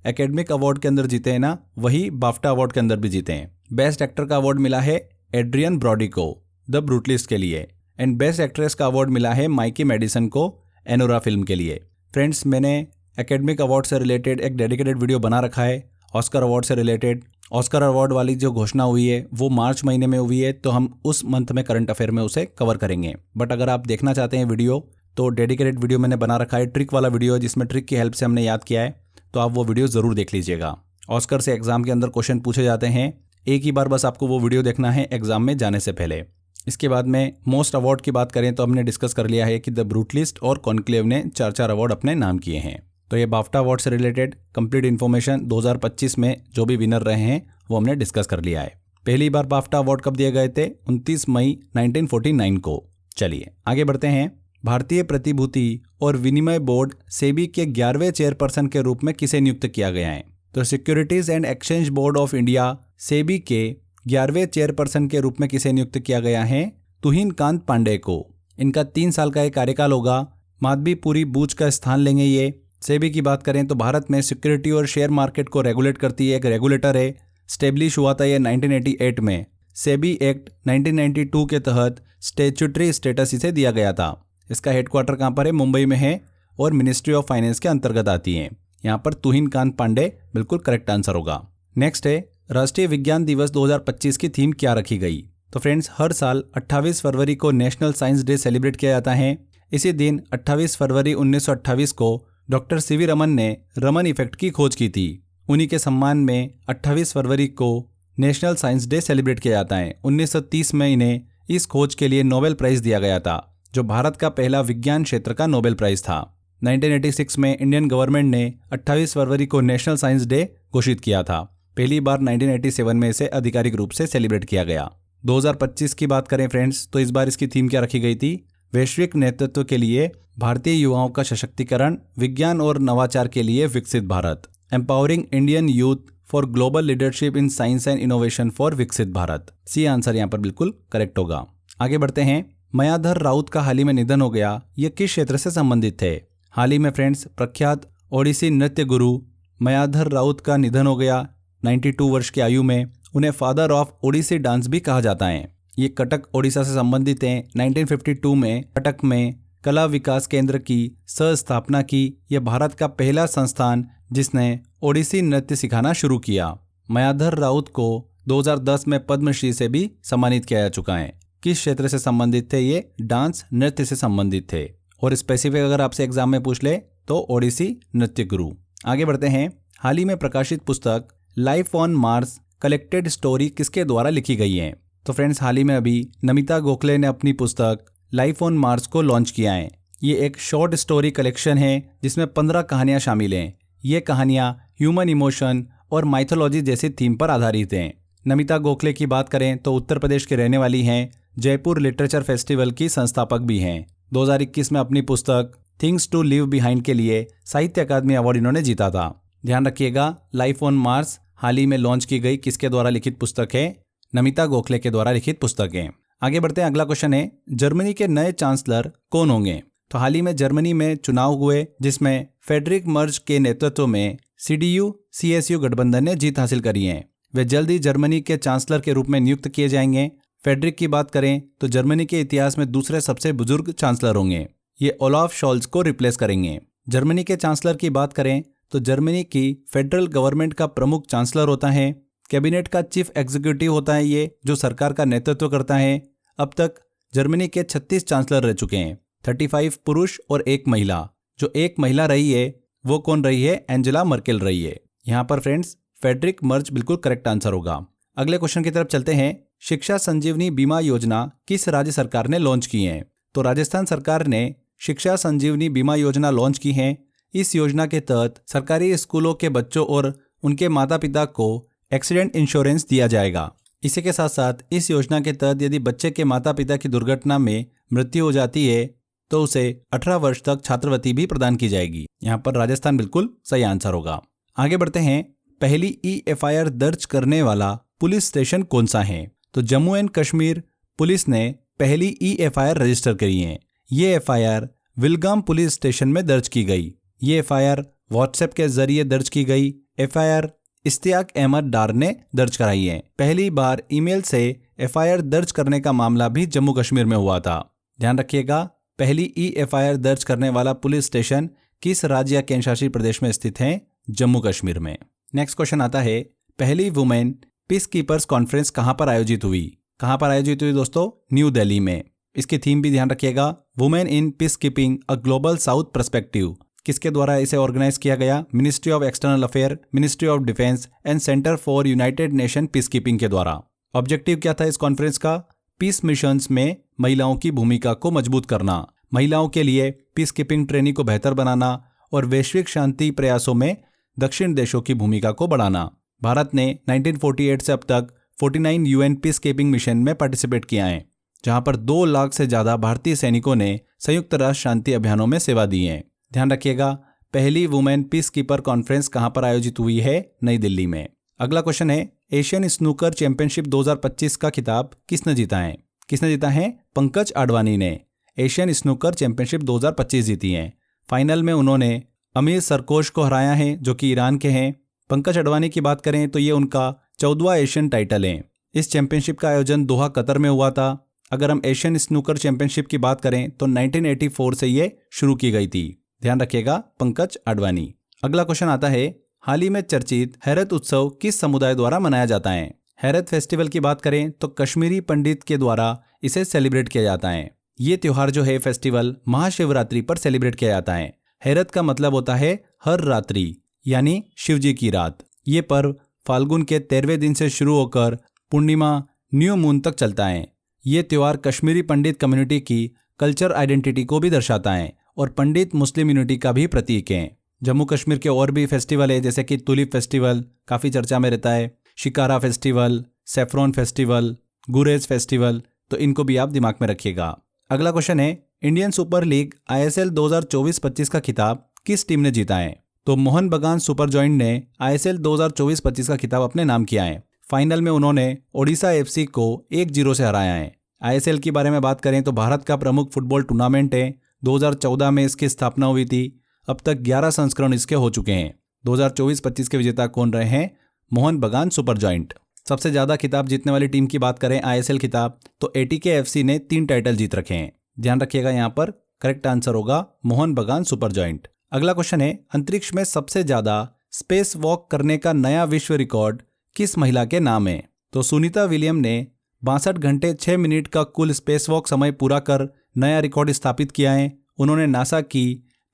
एकेडमिक अवार्ड के अंदर जीते हैं ना, वही बाफ्टा अवार्ड के अंदर भी जीते हैं। बेस्ट एक्टर का अवार्ड मिला है एड्रियन ब्रॉडी को द ब्रूटलिस्ट के लिए, एंड बेस्ट एक्ट्रेस का अवार्ड मिला है माइकी मेडिसन को एनोरा फिल्म के लिए। फ्रेंड्स, मैंने एकेडमिक अवार्ड से रिलेटेड एक डेडिकेटेड वीडियो बना रखा है। ऑस्कर अवार्ड से रिलेटेड, ऑस्कर अवार्ड वाली जो घोषणा हुई है वो मार्च महीने में हुई है, तो हम उस मंथ में करंट अफेयर में उसे कवर करेंगे। बट अगर आप देखना चाहते हैं वीडियो, तो डेडिकेटेड वीडियो मैंने बना रखा है, ट्रिक वाला वीडियो है, जिसमें ट्रिक की हेल्प से हमने याद किया है, तो आप वो वीडियो ज़रूर देख लीजिएगा। ऑस्कर से एग्जाम के अंदर क्वेश्चन पूछे जाते हैं, एक ही बार बस आपको वो वीडियो देखना है एग्जाम में जाने से पहले। इसके बाद में मोस्ट अवार्ड की बात करें तो हमने डिस्कस कर लिया है कि द ब्रूटलिस्ट और कॉन्क्लेव ने 4 अवार्ड अपने नाम किए हैं। तो ये बाफ्टा अवार्ड से रिलेटेड कंप्लीट इन्फॉर्मेशन 2025 में जो भी विनर रहे हैं वो हमने डिस्कस कर लिया है। पहली बार बाफ्टा अवार्ड कब दिए गए थे? 29 मई 1949 को। चलिए आगे बढ़ते हैं। भारतीय प्रतिभूति और विनिमय बोर्ड सेबी के 11वें चेयरपर्सन के रूप में किसे नियुक्त किया गया है? तो securities and exchange board of India SEBI के 11वें चेयरपर्सन के रूप में किसे नियुक्त किया गया है? तुहिन कांत पांडे को। इनका 3 साल का एक कार्यकाल होगा। माधवीपुरी बूच का स्थान लेंगे ये। सेबी की बात करें तो भारत में सिक्योरिटी और शेयर मार्केट को रेगुलेट करती है, एक रेगुलेटर है। स्टेब्लिश हुआ था ये 1988 में। सेबी एक्ट 1992 के तहत स्टैट्यूटरी स्टेटस इसे दिया गया था। इसका हेडक्वार्टर कहाँ पर है? मुंबई में है, और मिनिस्ट्री ऑफ फाइनेंस के अंतर्गत आती है। यहाँ पर तुहिन कांत पांडे बिल्कुल करेक्ट आंसर होगा। नेक्स्ट है, राष्ट्रीय विज्ञान दिवस 2025 की थीम क्या रखी गई? तो फ्रेंड्स, हर साल 28 फरवरी को नेशनल साइंस डे सेलिब्रेट किया जाता है। इसी दिन 28 फरवरी 1928 को डॉक्टर सीवी रमन ने रमन इफेक्ट की खोज की थी। उन्हीं के सम्मान में 28 फरवरी को नेशनल साइंस डे सेलिब्रेट किया जाता है। 1930 में इन्हें इस खोज के लिए नोबेल प्राइज दिया गया था, जो भारत का पहला विज्ञान क्षेत्र का नोबेल प्राइज था। 1986 में इंडियन गवर्नमेंट ने 28 फरवरी को नेशनल साइंस डे घोषित किया था। पहली बार 1987 में इसे आधिकारिक रूप से सेलिब्रेट किया गया। 2025 की बात करें फ्रेंड्स, तो इस बार इसकी थीम क्या रखी गई थी? वैश्विक नेतृत्व के लिए भारतीय युवाओं का सशक्तिकरण, विज्ञान और नवाचार के लिए विकसित Bharat. Empowering Indian youth for global leadership in science and innovation for विकसित भारत। सी आंसर यहाँ पर बिल्कुल करेक्ट होगा। आगे बढ़ते हैं। मायाधर राउत का हाल ही में निधन हो गया, ये किस क्षेत्र से संबंधित थे? हाल ही में फ्रेंड्स, प्रख्यात ओडिसी नृत्य गुरु मायाधर राउत का निधन हो गया 92 वर्ष की आयु में। उन्हें फादर ऑफ ओडिसी डांस भी कहा जाता है। ये कटक ओडिशा से संबंधित हैं। 1952 में कटक में कला विकास केंद्र की सह-स्थापना की। यह भारत का पहला संस्थान जिसने ओडिसी नृत्य सिखाना शुरू किया। मायाधर राउत को 2010 में पद्मश्री से भी सम्मानित किया जा चुका है। किस क्षेत्र से संबंधित थे? ये डांस नृत्य से संबंधित थे, और स्पेसिफिक अगर आपसे एग्जाम में पूछ ले तो ओडिसी नृत्य गुरु। आगे बढ़ते हैं। हाल ही में प्रकाशित पुस्तक life on Mars collected story किसके द्वारा लिखी गई है? तो फ्रेंड्स, हाल ही में अभी नमिता गोखले ने अपनी पुस्तक लाइफ ऑन मार्स को लॉन्च किया है। ये एक शॉर्ट स्टोरी कलेक्शन है जिसमें 15 कहानियां शामिल हैं। ये कहानियां ह्यूमन इमोशन और माइथोलॉजी जैसी थीम पर आधारित हैं। नमिता गोखले की बात करें तो उत्तर प्रदेश की रहने वाली हैं। जयपुर लिटरेचर फेस्टिवल की संस्थापक भी हैं। 2021 में अपनी पुस्तक थिंग्स टू लिव बिहाइंड के लिए साहित्य अकादमी अवार्ड इन्होंने जीता था। ध्यान रखिएगा, लाइफ ऑन मार्स हाल ही में लॉन्च की गई किसके द्वारा लिखित पुस्तक है? नमिता गोखले के द्वारा लिखित पुस्तक है। आगे बढ़ते हैं। अगला क्वेश्चन है, जर्मनी के नए चांसलर कौन होंगे? तो हाल ही में जर्मनी में चुनाव हुए जिसमें फ्रेडरिक मर्ज के नेतृत्व में CDU-CSU गठबंधन ने जीत हासिल करी है। वे जल्द ही जर्मनी के चांसलर के रूप में नियुक्त किए जाएंगे। फ्रेडरिक की बात करें तो जर्मनी के इतिहास में दूसरे सबसे बुजुर्ग चांसलर होंगे। ये ओलाफ शॉल्ज को रिप्लेस करेंगे। जर्मनी के चांसलर की बात करें तो जर्मनी की फेडरल गवर्नमेंट का प्रमुख चांसलर होता है। कैबिनेट का चीफ एग्जीक्यूटिव होता है ये, जो सरकार का नेतृत्व करता है। अब तक जर्मनी के 36 चांसलर रह चुके हैं, 35 पुरुष और 1 महिला। जो एक महिला रही है वो कौन रही है? एंजेला मर्केल रही है। यहाँ पर फ्रेंड्स, फ्रेडरिक मर्ज बिल्कुल करेक्ट आंसर होगा। अगले क्वेश्चन की तरफ चलते हैं। शिक्षा संजीवनी बीमा योजना किस राज्य सरकार ने लॉन्च की है? तो राजस्थान सरकार ने शिक्षा संजीवनी बीमा योजना लॉन्च की है। इस योजना के तहत सरकारी स्कूलों के बच्चों और उनके माता पिता को एक्सीडेंट इंश्योरेंस दिया जाएगा। इसी के साथ साथ इस योजना के तहत यदि बच्चे के माता पिता की दुर्घटना में मृत्यु हो जाती है तो उसे 18 वर्ष तक छात्रवृत्ति भी प्रदान की जाएगी। यहाँ पर राजस्थान बिल्कुल सही आंसर होगा। आगे बढ़ते हैं। पहली EFIR दर्ज करने वाला पुलिस स्टेशन कौन सा है? तो जम्मू एंड कश्मीर पुलिस ने पहली EFIR रजिस्टर करी है। ये FIR विलगाम पुलिस स्टेशन में दर्ज की गई। ये FIR व्हाट्सएप के जरिए दर्ज की गई। FIR इश्तियाक अहमद डार ने दर्ज कराई है। पहली बार ईमेल से FIR दर्ज करने का मामला भी जम्मू कश्मीर में हुआ था। ध्यान रखिएगा, पहली EFIR दर्ज करने वाला पुलिस स्टेशन किस राज्य या केंद्र शासित प्रदेश में स्थित है? जम्मू कश्मीर में। नेक्स्ट क्वेश्चन आता है, पहली वुमेन पीस कीपर्स कॉन्फ्रेंस कहां पर आयोजित हुई? कहां पर आयोजित हुई दोस्तों? न्यू दिल्ली में। इसकी थीम भी ध्यान रखिएगा, women in peace keeping a global south perspective. किसके द्वारा इसे ऑर्गेनाइज किया गया? Ministry of external affair, ministry of defence and centre for United nation peace keeping के द्वारा। ऑब्जेक्टिव क्या था इस कॉन्फ्रेंस का? पीस मिशंस में महिलाओं की भूमिका को मजबूत करना, महिलाओं के लिए पीस कीपिंग ट्रेनिंग को बेहतर बनाना और वैश्विक शांति प्रयासों में दक्षिण देशों की भूमिका को बढ़ाना। भारत ने 1948 से अब तक 49 UN पीस कीपिंग मिशन में पार्टिसिपेट किया है, जहां पर 2 लाख से ज्यादा भारतीय सैनिकों ने संयुक्त राष्ट्र शांति अभियानों में सेवा दी है। ध्यान रखिएगा, पहली वुमेन पीस कीपर कॉन्फ्रेंस कहां पर आयोजित हुई है? नई दिल्ली में। अगला क्वेश्चन है, एशियन स्नूकर चैंपियनशिप 2025 का खिताब किसने जीता है? किसने जीता है? पंकज आडवाणी ने एशियन स्नूकर चैंपियनशिप 2025 जीती है। फाइनल में उन्होंने अमीर सरकोश को हराया है, जो कि ईरान के हैं। पंकज आडवाणी की बात करें तो ये उनका 14वां एशियन टाइटल है। इस चैंपियनशिप का आयोजन दोहा कतर में हुआ था। अगर हम एशियन स्नूकर चैंपियनशिप की बात करें तो 1984 से ये शुरू की गई थी। ध्यान रखिएगा, पंकज आडवाणी। अगला क्वेश्चन आता है, हाल ही में चर्चित हैरत उत्सव किस समुदाय द्वारा मनाया जाता है? हैरत फेस्टिवल की बात करें तो कश्मीरी पंडित के द्वारा इसे सेलिब्रेट किया जाता है। ये त्योहार जो है, फेस्टिवल, महाशिवरात्रि पर सेलिब्रेट किया जाता है। हैरत का मतलब होता है हर रात्रि, यानी शिवजी की रात। ये पर्व फाल्गुन के 13वें दिन से शुरू होकर पूर्णिमा न्यू मून तक चलता है। ये त्योहार कश्मीरी पंडित कम्युनिटी की कल्चर आइडेंटिटी को भी दर्शाता है और पंडित मुस्लिम यूनिटी का भी प्रतीक है। जम्मू कश्मीर के और भी फेस्टिवल है, जैसे कि तुलिप फेस्टिवल काफ़ी चर्चा में रहता है, शिकारा फेस्टिवल, सेफ्रॉन फेस्टिवल, गुरेज फेस्टिवल, तो इनको भी आप दिमाग में रखिएगा। अगला क्वेश्चन है, इंडियन सुपर लीग ISL 2024-25 का खिताब किस टीम ने जीता है? तो मोहन बगान सुपर जॉइंट ने ISL 2024-25 का खिताब अपने नाम किया है। फाइनल में उन्होंने ओडिशा FC को 1-0 से हराया है। ISL के बारे में बात करें तो भारत का प्रमुख फुटबॉल टूर्नामेंट है। 2014 में इसकी स्थापना हुई थी। अब तक 11 संस्करण इसके हो चुके हैं। 2024-25 के विजेता कौन रहे हैं? मोहन बगान सुपर जॉइंट। सबसे ज़्यादा खिताब जीतने वाली टीम की बात करें ISL खिताब, तो ATK FC ने 3 टाइटल जीत रखे हैं। ध्यान रखिएगा, यहाँ पर करेक्ट आंसर होगा मोहन बगान सुपर जॉइंट। अगला क्वेश्चन है, अंतरिक्ष में सबसे ज़्यादा स्पेस वॉक करने का नया विश्व रिकॉर्ड किस महिला के नाम है? तो सुनीता विलियम ने 62 घंटे 6 मिनट का कुल स्पेस वॉक समय पूरा कर नया रिकॉर्ड स्थापित किया है। उन्होंने नासा की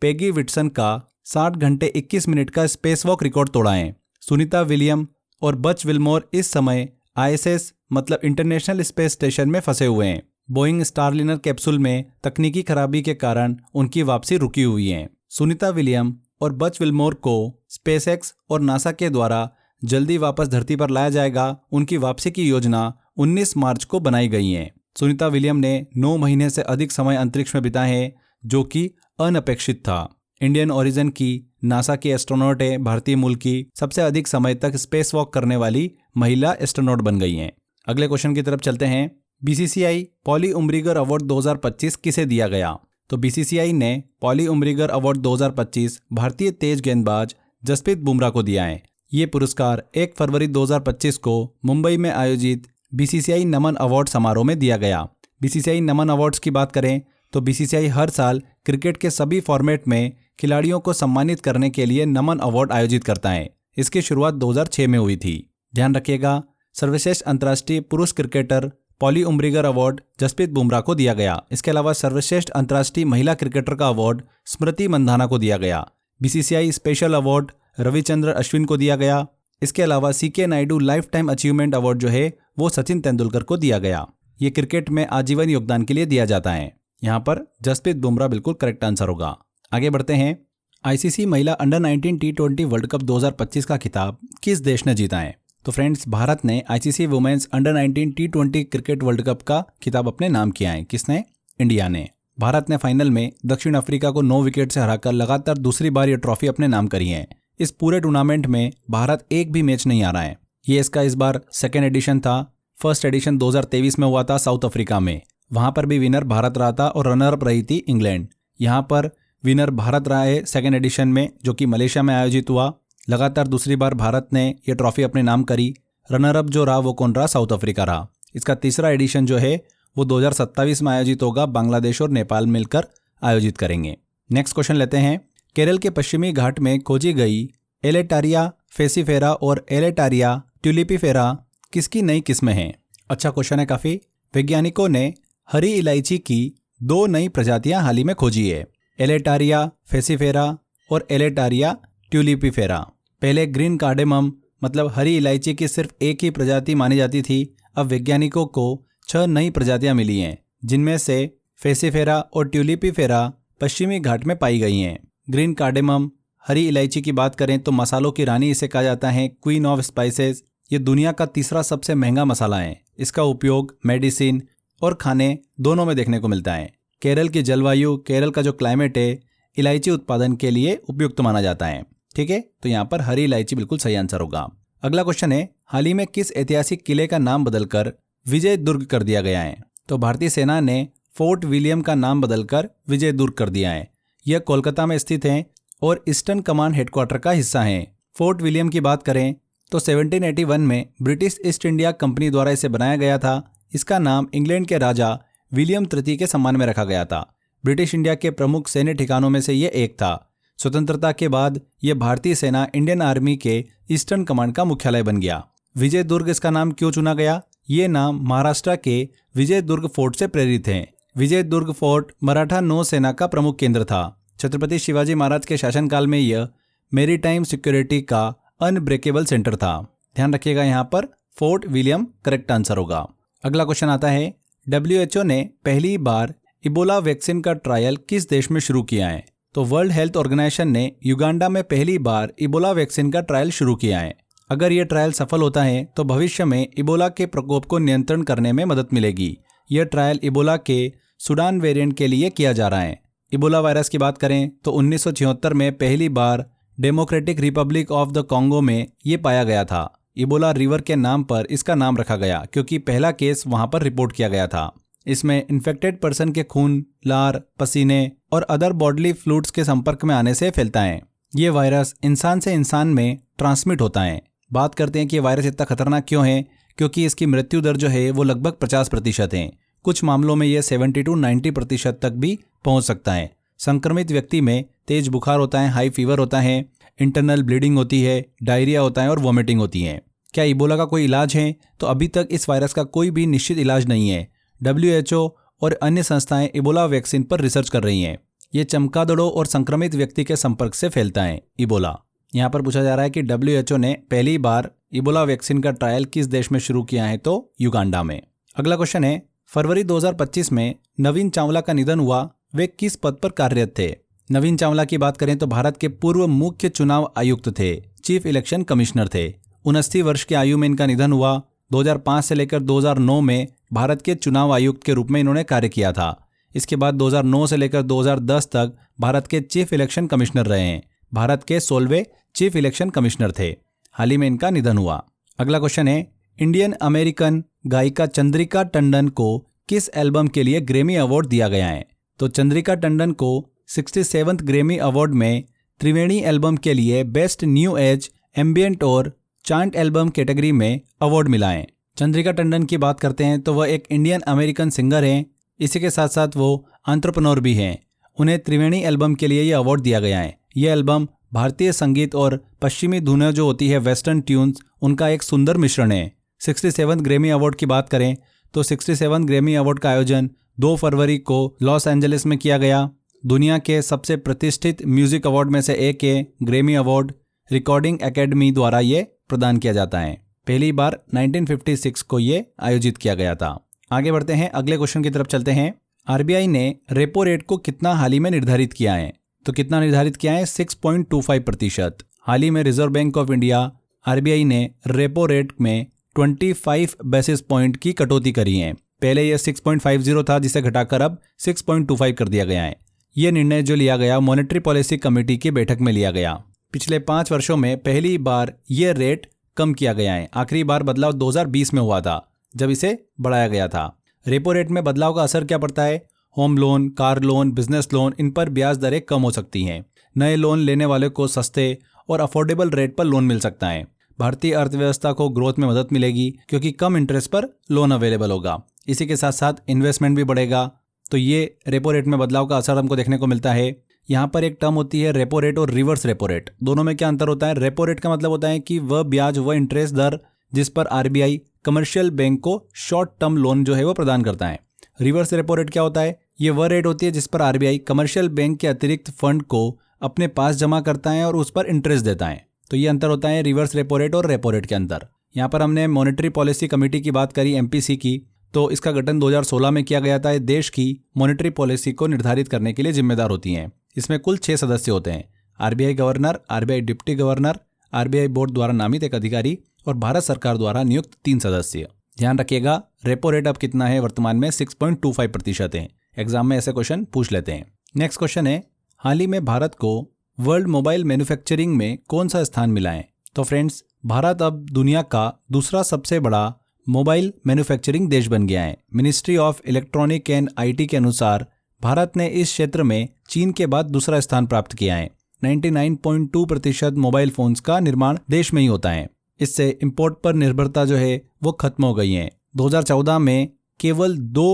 पेगी विटसन का 60 घंटे 21 मिनट का स्पेस वॉक रिकॉर्ड तोड़ा है। सुनीता विलियम और बच विल्मोर इस समय ISS मतलब इंटरनेशनल स्पेस स्टेशन में फंसे हुए हैं। बोइंग स्टारलिनर कैप्सूल में तकनीकी खराबी के कारण उनकी वापसी रुकी हुई है। सुनीता विलियम और बच विल्मोर को स्पेसएक्स और नासा के द्वारा जल्दी वापस धरती पर लाया जाएगा। उनकी वापसी की योजना 19 मार्च को बनाई गई है। सुनीता विलियम ने 9 महीने से अधिक समय अंतरिक्ष में बिताए हैं, जो कि अनपेक्षित था। इंडियन ओरिजिन की नासा की एस्ट्रोनॉट है। भारतीय मूल की सबसे अधिक समय तक स्पेस वॉक करने वाली महिला एस्ट्रोनॉट बन गई हैं। अगले क्वेश्चन की तरफ चलते हैं। BCCI पॉली उम्रीगर अवार्ड 2025 किसे दिया गया? तो BCCI ने पॉली उम्रीगर अवार्ड 2025 भारतीय तेज गेंदबाज जसप्रीत बुमराह को दिया है। ये पुरस्कार 1 फरवरी 2025 को मुंबई में आयोजित BCCI नमन अवार्ड समारोह में दिया गया। BCCI नमन अवार्ड्स की बात करें तो BCCI हर साल क्रिकेट के सभी फॉर्मेट में खिलाड़ियों को सम्मानित करने के लिए नमन अवार्ड आयोजित करता है। इसकी शुरुआत 2006 में हुई थी। ध्यान रखिएगा, सर्वश्रेष्ठ अंतर्राष्ट्रीय पुरुष क्रिकेटर पॉली उम्रीगर अवार्ड जसप्रीत बुमराह को दिया गया। इसके अलावा सर्वश्रेष्ठ अंतर्राष्ट्रीय महिला क्रिकेटर का अवार्ड स्मृति मंधाना को दिया गया। BCCI special award Ravichandra Ashwin को दिया गया। इसके अलावा CK Naidu lifetime achievement award जो है वो सचिन तेंदुलकर को दिया गया। ये क्रिकेट में आजीवन योगदान के लिए दिया जाता है। यहाँ पर जसप्रीत बुमराह बिल्कुल करेक्ट आंसर होगा। आगे बढ़ते हैं। ICC महिला अंडर 19 T20 वर्ल्ड कप 2025 का खिताब किस देश ने जीता है? तो फ्रेंड्स, भारत ने ICC women's under 19 T20 cricket world cup का खिताब अपने नाम किया है। किसने? इंडिया ने। भारत ने फाइनल में दक्षिण अफ्रीका को 9 विकेट से हराकर लगातार दूसरी बार ये ट्रॉफी अपने नाम करी है। इस पूरे टूर्नामेंट में भारत एक भी मैच नहीं हारा है। ये इसका इस बार सेकेंड एडिशन था। फर्स्ट एडिशन 2023 में हुआ था साउथ अफ्रीका में। वहां पर भी विनर भारत रहा था और रनर अप रही थी इंग्लैंड। यहाँ पर विनर भारत रहा है सेकेंड एडिशन में, जो कि मलेशिया में आयोजित हुआ। लगातार दूसरी बार भारत ने यह ट्रॉफी अपने नाम करी। रनर अप जो रहा वो कौन रहा? साउथ अफ्रीका रहा। इसका तीसरा एडिशन जो है वो 2027 में आयोजित होगा। बांग्लादेश और नेपाल मिलकर आयोजित करेंगे। नेक्स्ट क्वेश्चन लेते हैं। केरल के पश्चिमी घाट में खोजी गई एलेटारिया फेसिफेरा और एलेटारिया ट्यूलिपिफेरा किसकी नई किस्में हैं? अच्छा क्वेश्चन है काफ़ी। वैज्ञानिकों ने हरी इलायची की 2 नई प्रजातियां हाल ही में खोजी है, एलेटारिया फेसिफेरा और एलेटारिया ट्यूलिपिफेरा। पहले ग्रीन कार्डेमम मतलब हरी इलायची की सिर्फ एक ही प्रजाति मानी जाती थी। अब वैज्ञानिकों को 6 नई प्रजातियां मिली हैं, जिनमें से फेसिफेरा और ट्यूलिपिफेरा पश्चिमी घाट में पाई गई हैं। ग्रीन कार्डेमम हरी इलायची की बात करें तो मसालों की रानी इसे कहा जाता है, क्वीन ऑफ स्पाइसेस। ये दुनिया का तीसरा सबसे महंगा मसाला है। इसका उपयोग मेडिसिन और खाने दोनों में देखने को मिलता है। केरल की जलवायु, केरल का जो क्लाइमेट है, इलायची उत्पादन के लिए उपयुक्त माना जाता है। ठीक है, तो यहाँ पर हरी इलायची बिल्कुल सही आंसर होगा। अगला क्वेश्चन है, हाल ही में किस ऐतिहासिक किले का नाम बदलकर विजय दुर्ग कर दिया गया है? तो भारतीय सेना ने फोर्ट विलियम का नाम बदलकर विजय दुर्ग कर दिया है। यह कोलकाता में स्थित है और ईस्टर्न कमांड हेडक्वार्टर का हिस्सा है। फोर्ट विलियम की बात करें तो 1781 में ब्रिटिश ईस्ट इंडिया कंपनी द्वारा इसे बनाया गया था। इसका नाम इंग्लैंड के राजा विलियम तृतीय के सम्मान में रखा गया था। ब्रिटिश इंडिया के प्रमुख सैन्य ठिकानों में से यह एक था। स्वतंत्रता के बाद यह भारतीय सेना इंडियन आर्मी के ईस्टर्न कमांड का मुख्यालय बन गया। विजय दुर्ग इसका नाम क्यों चुना गया? ये नाम महाराष्ट्र के विजय दुर्ग फोर्ट से प्रेरित है। विजय दुर्ग फोर्ट मराठा नौसेना का प्रमुख केंद्र था। छत्रपति शिवाजी महाराज के शासनकाल में यह मेरीटाइम सिक्योरिटी का अनब्रेकेबल सेंटर था। ध्यान रखिएगा, यहाँ पर फोर्ट विलियम करेक्ट आंसर होगा। अगला क्वेश्चन आता है, WHO ने पहली बार इबोला वैक्सीन का ट्रायल किस देश में शुरू किया है? तो वर्ल्ड हेल्थ ऑर्गेनाइजेशन ने युगांडा में पहली बार इबोला वैक्सीन का ट्रायल शुरू किया है। अगर यह ट्रायल सफल होता है तो भविष्य में इबोला के प्रकोप को नियंत्रण करने में मदद मिलेगी। यह ट्रायल इबोला के सूडान वेरिएंट के लिए किया जा रहा है। इबोला वायरस की बात करें तो 1976 में पहली बार Democratic Republic of the Congo में ये पाया गया था। इबोला रिवर के नाम पर इसका नाम रखा गया क्योंकि पहला केस वहां पर रिपोर्ट किया गया था। इसमें इन्फेक्टेड पर्सन के खून, लार, पसीने और अदर बॉडली फ्लूइड्स के संपर्क में आने से फैलता है। ये वायरस इंसान से इंसान में ट्रांसमिट होता है। बात करते हैं कि ये वायरस इतना खतरनाक क्यों है? क्योंकि इसकी मृत्यु दर जो है वो लगभग 50% है। कुछ मामलों में यह 70 to 90% तक भी पहुंच सकता है। संक्रमित व्यक्ति में तेज बुखार होता है, हाई फीवर होता है, इंटरनल ब्लीडिंग होती है, डायरिया होता है और वॉमिटिंग होती है। क्या इबोला का कोई इलाज है? तो अभी तक इस वायरस का कोई भी निश्चित इलाज नहीं है। WHO और अन्य संस्थाएं इबोला वैक्सीन पर रिसर्च कर रही हैं। ये चमगादड़ों और संक्रमित व्यक्ति के संपर्क से फैलता है इबोला। यहाँ पर पूछा जा रहा है कि WHO ने पहली बार इबोला वैक्सीन का ट्रायल किस देश में शुरू किया है? तो युगांडा में। अगला क्वेश्चन है, फरवरी 2025 में नवीन चावला का निधन हुआ। वे किस पद पर कार्यरत थे? नवीन चावला की बात करें तो भारत के पूर्व मुख्य चुनाव आयुक्त थे, चीफ इलेक्शन कमिश्नर थे। 69 वर्ष की आयु में इनका निधन हुआ। 2005 से लेकर 2009 में भारत के चुनाव आयुक्त के रूप में इन्होंने कार्य किया था। इसके बाद 2009 से लेकर 2010 तक भारत के चीफ इलेक्शन कमिश्नर रहे हैं। भारत के 16वें चीफ इलेक्शन कमिश्नर थे। हाल ही में इनका निधन हुआ। अगला क्वेश्चन है, इंडियन अमेरिकन गायिका चंद्रिका टंडन को किस एल्बम के लिए ग्रैमी अवार्ड दिया गया है? तो चंद्रिका टंडन को 67th ग्रैमी अवार्ड में त्रिवेणी एल्बम के लिए बेस्ट न्यू एज, एम्बियंट और चांट एल्बम कैटेगरी में अवार्ड मिला है। चंद्रिका टंडन की बात करते हैं तो वह एक इंडियन अमेरिकन सिंगर हैं। इसी के साथ साथ वो एंटरप्रेन्योर भी हैं। उन्हें त्रिवेणी एल्बम के लिए यह अवार्ड दिया गया है। यह एल्बम भारतीय संगीत और पश्चिमी धुनें जो होती है, वेस्टर्न ट्यून्स, उनका एक सुंदर मिश्रण है। 67th ग्रैमी अवार्ड की बात करें तो 67th ग्रैमी अवार्ड का आयोजन 2 फरवरी को लॉस एंजलिस में किया गया। दुनिया के सबसे प्रतिष्ठित म्यूजिक अवार्ड में से एक है ग्रैमी अवार्ड। रिकॉर्डिंग एकेडमी द्वारा ये प्रदान किया जाता है। पहली बार 1956 को ये आयोजित किया गया था। आगे बढ़ते हैं, अगले क्वेश्चन की तरफ चलते हैं। आरबीआई ने रेपो रेट को कितना हाल ही में निर्धारित किया है? तो कितना निर्धारित किया है? 6.25%। हाल ही में reserve bank of India RBI ने रेपो रेट में 25 बेसिस पॉइंट की कटौती करी है। पहले यह 6.50 था, जिसे घटाकर अब 6.25 कर दिया गया है। यह निर्णय जो लिया गया मॉनेटरी पॉलिसी कमेटी की बैठक में लिया गया। पिछले 5 वर्षों में पहली बार यह रेट कम किया गया है। आखिरी बार बदलाव 2020 में हुआ था, जब इसे बढ़ाया गया था। रेपो रेट में बदलाव का असर क्या पड़ता है? Home loan, car loan, business loan, इन पर ब्याज दरें कम हो सकती हैं। नए लोन लेने वाले को सस्ते और अफोर्डेबल रेट पर लोन मिल सकता है। भारतीय अर्थव्यवस्था को ग्रोथ में मदद मिलेगी क्योंकि कम इंटरेस्ट पर लोन अवेलेबल होगा। इसी के साथ साथ इन्वेस्टमेंट भी बढ़ेगा। तो ये रेपो रेट में बदलाव का असर हमको देखने को मिलता है। यहाँ पर एक टर्म होती है रेपो रेट और रिवर्स रेपो रेट। दोनों में क्या अंतर होता है? रेपो रेट का मतलब होता है कि वह ब्याज, वह इंटरेस्ट दर जिस पर आरबीआई कमर्शियल बैंक को शॉर्ट टर्म लोन जो है वो प्रदान करता है। रिवर्स रेपो रेट क्या होता है? ये वह रेट होती है जिस पर आरबीआई कमर्शियल बैंक के अतिरिक्त फंड को अपने पास जमा करता है और उस पर इंटरेस्ट देता है। तो ये अंतर होता है रिवर्स रेपो रेट और रेपो रेट के अंदर। यहाँ पर हमने मॉनेटरी पॉलिसी कमेटी की बात करी, एमपीसी की। तो इसका गठन 2016 में किया गया था। ये देश की मॉनेटरी पॉलिसी को निर्धारित करने के लिए जिम्मेदार होती हैं। इसमें कुल 6 सदस्य होते हैं। RBI governor, RBI deputy governor, RBI board द्वारा नामित एक अधिकारी और भारत सरकार द्वारा नियुक्त 3 सदस्य। ध्यान रखिएगा, रेपो रेट अब कितना है? वर्तमान में 6.25% है। एग्जाम में ऐसे क्वेश्चन पूछ लेते हैं। नेक्स्ट क्वेश्चन है, हाल ही में भारत को वर्ल्ड मोबाइल मैन्युफैक्चरिंग में कौन सा स्थान मिला है? तो फ्रेंड्स, भारत अब दुनिया का दूसरा सबसे बड़ा मोबाइल मैन्युफैक्चरिंग देश बन गया है। Ministry of electronic and IT के अनुसार भारत ने इस क्षेत्र में चीन के बाद दूसरा स्थान प्राप्त किया है। 99.2% मोबाइल फोन्स का निर्माण देश में ही होता है। इससे इंपोर्ट पर निर्भरता जो है वो खत्म हो गई है। 2014 में केवल 2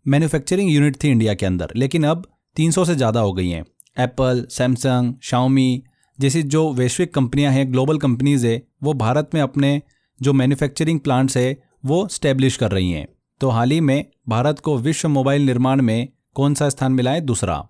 मैन्युफैक्चरिंग यूनिट थी इंडिया के अंदर, लेकिन अब 300 से ज़्यादा हो गई हैं। एप्पल, सैमसंग, शाओमी जैसी जो वैश्विक कंपनियां हैं, ग्लोबल कंपनीज है, वो भारत में अपने जो मैन्युफैक्चरिंग प्लांट्स है वो स्टैब्लिश कर रही हैं। तो हाल ही में भारत को विश्व मोबाइल निर्माण में कौन सा स्थान मिला है? दूसरा।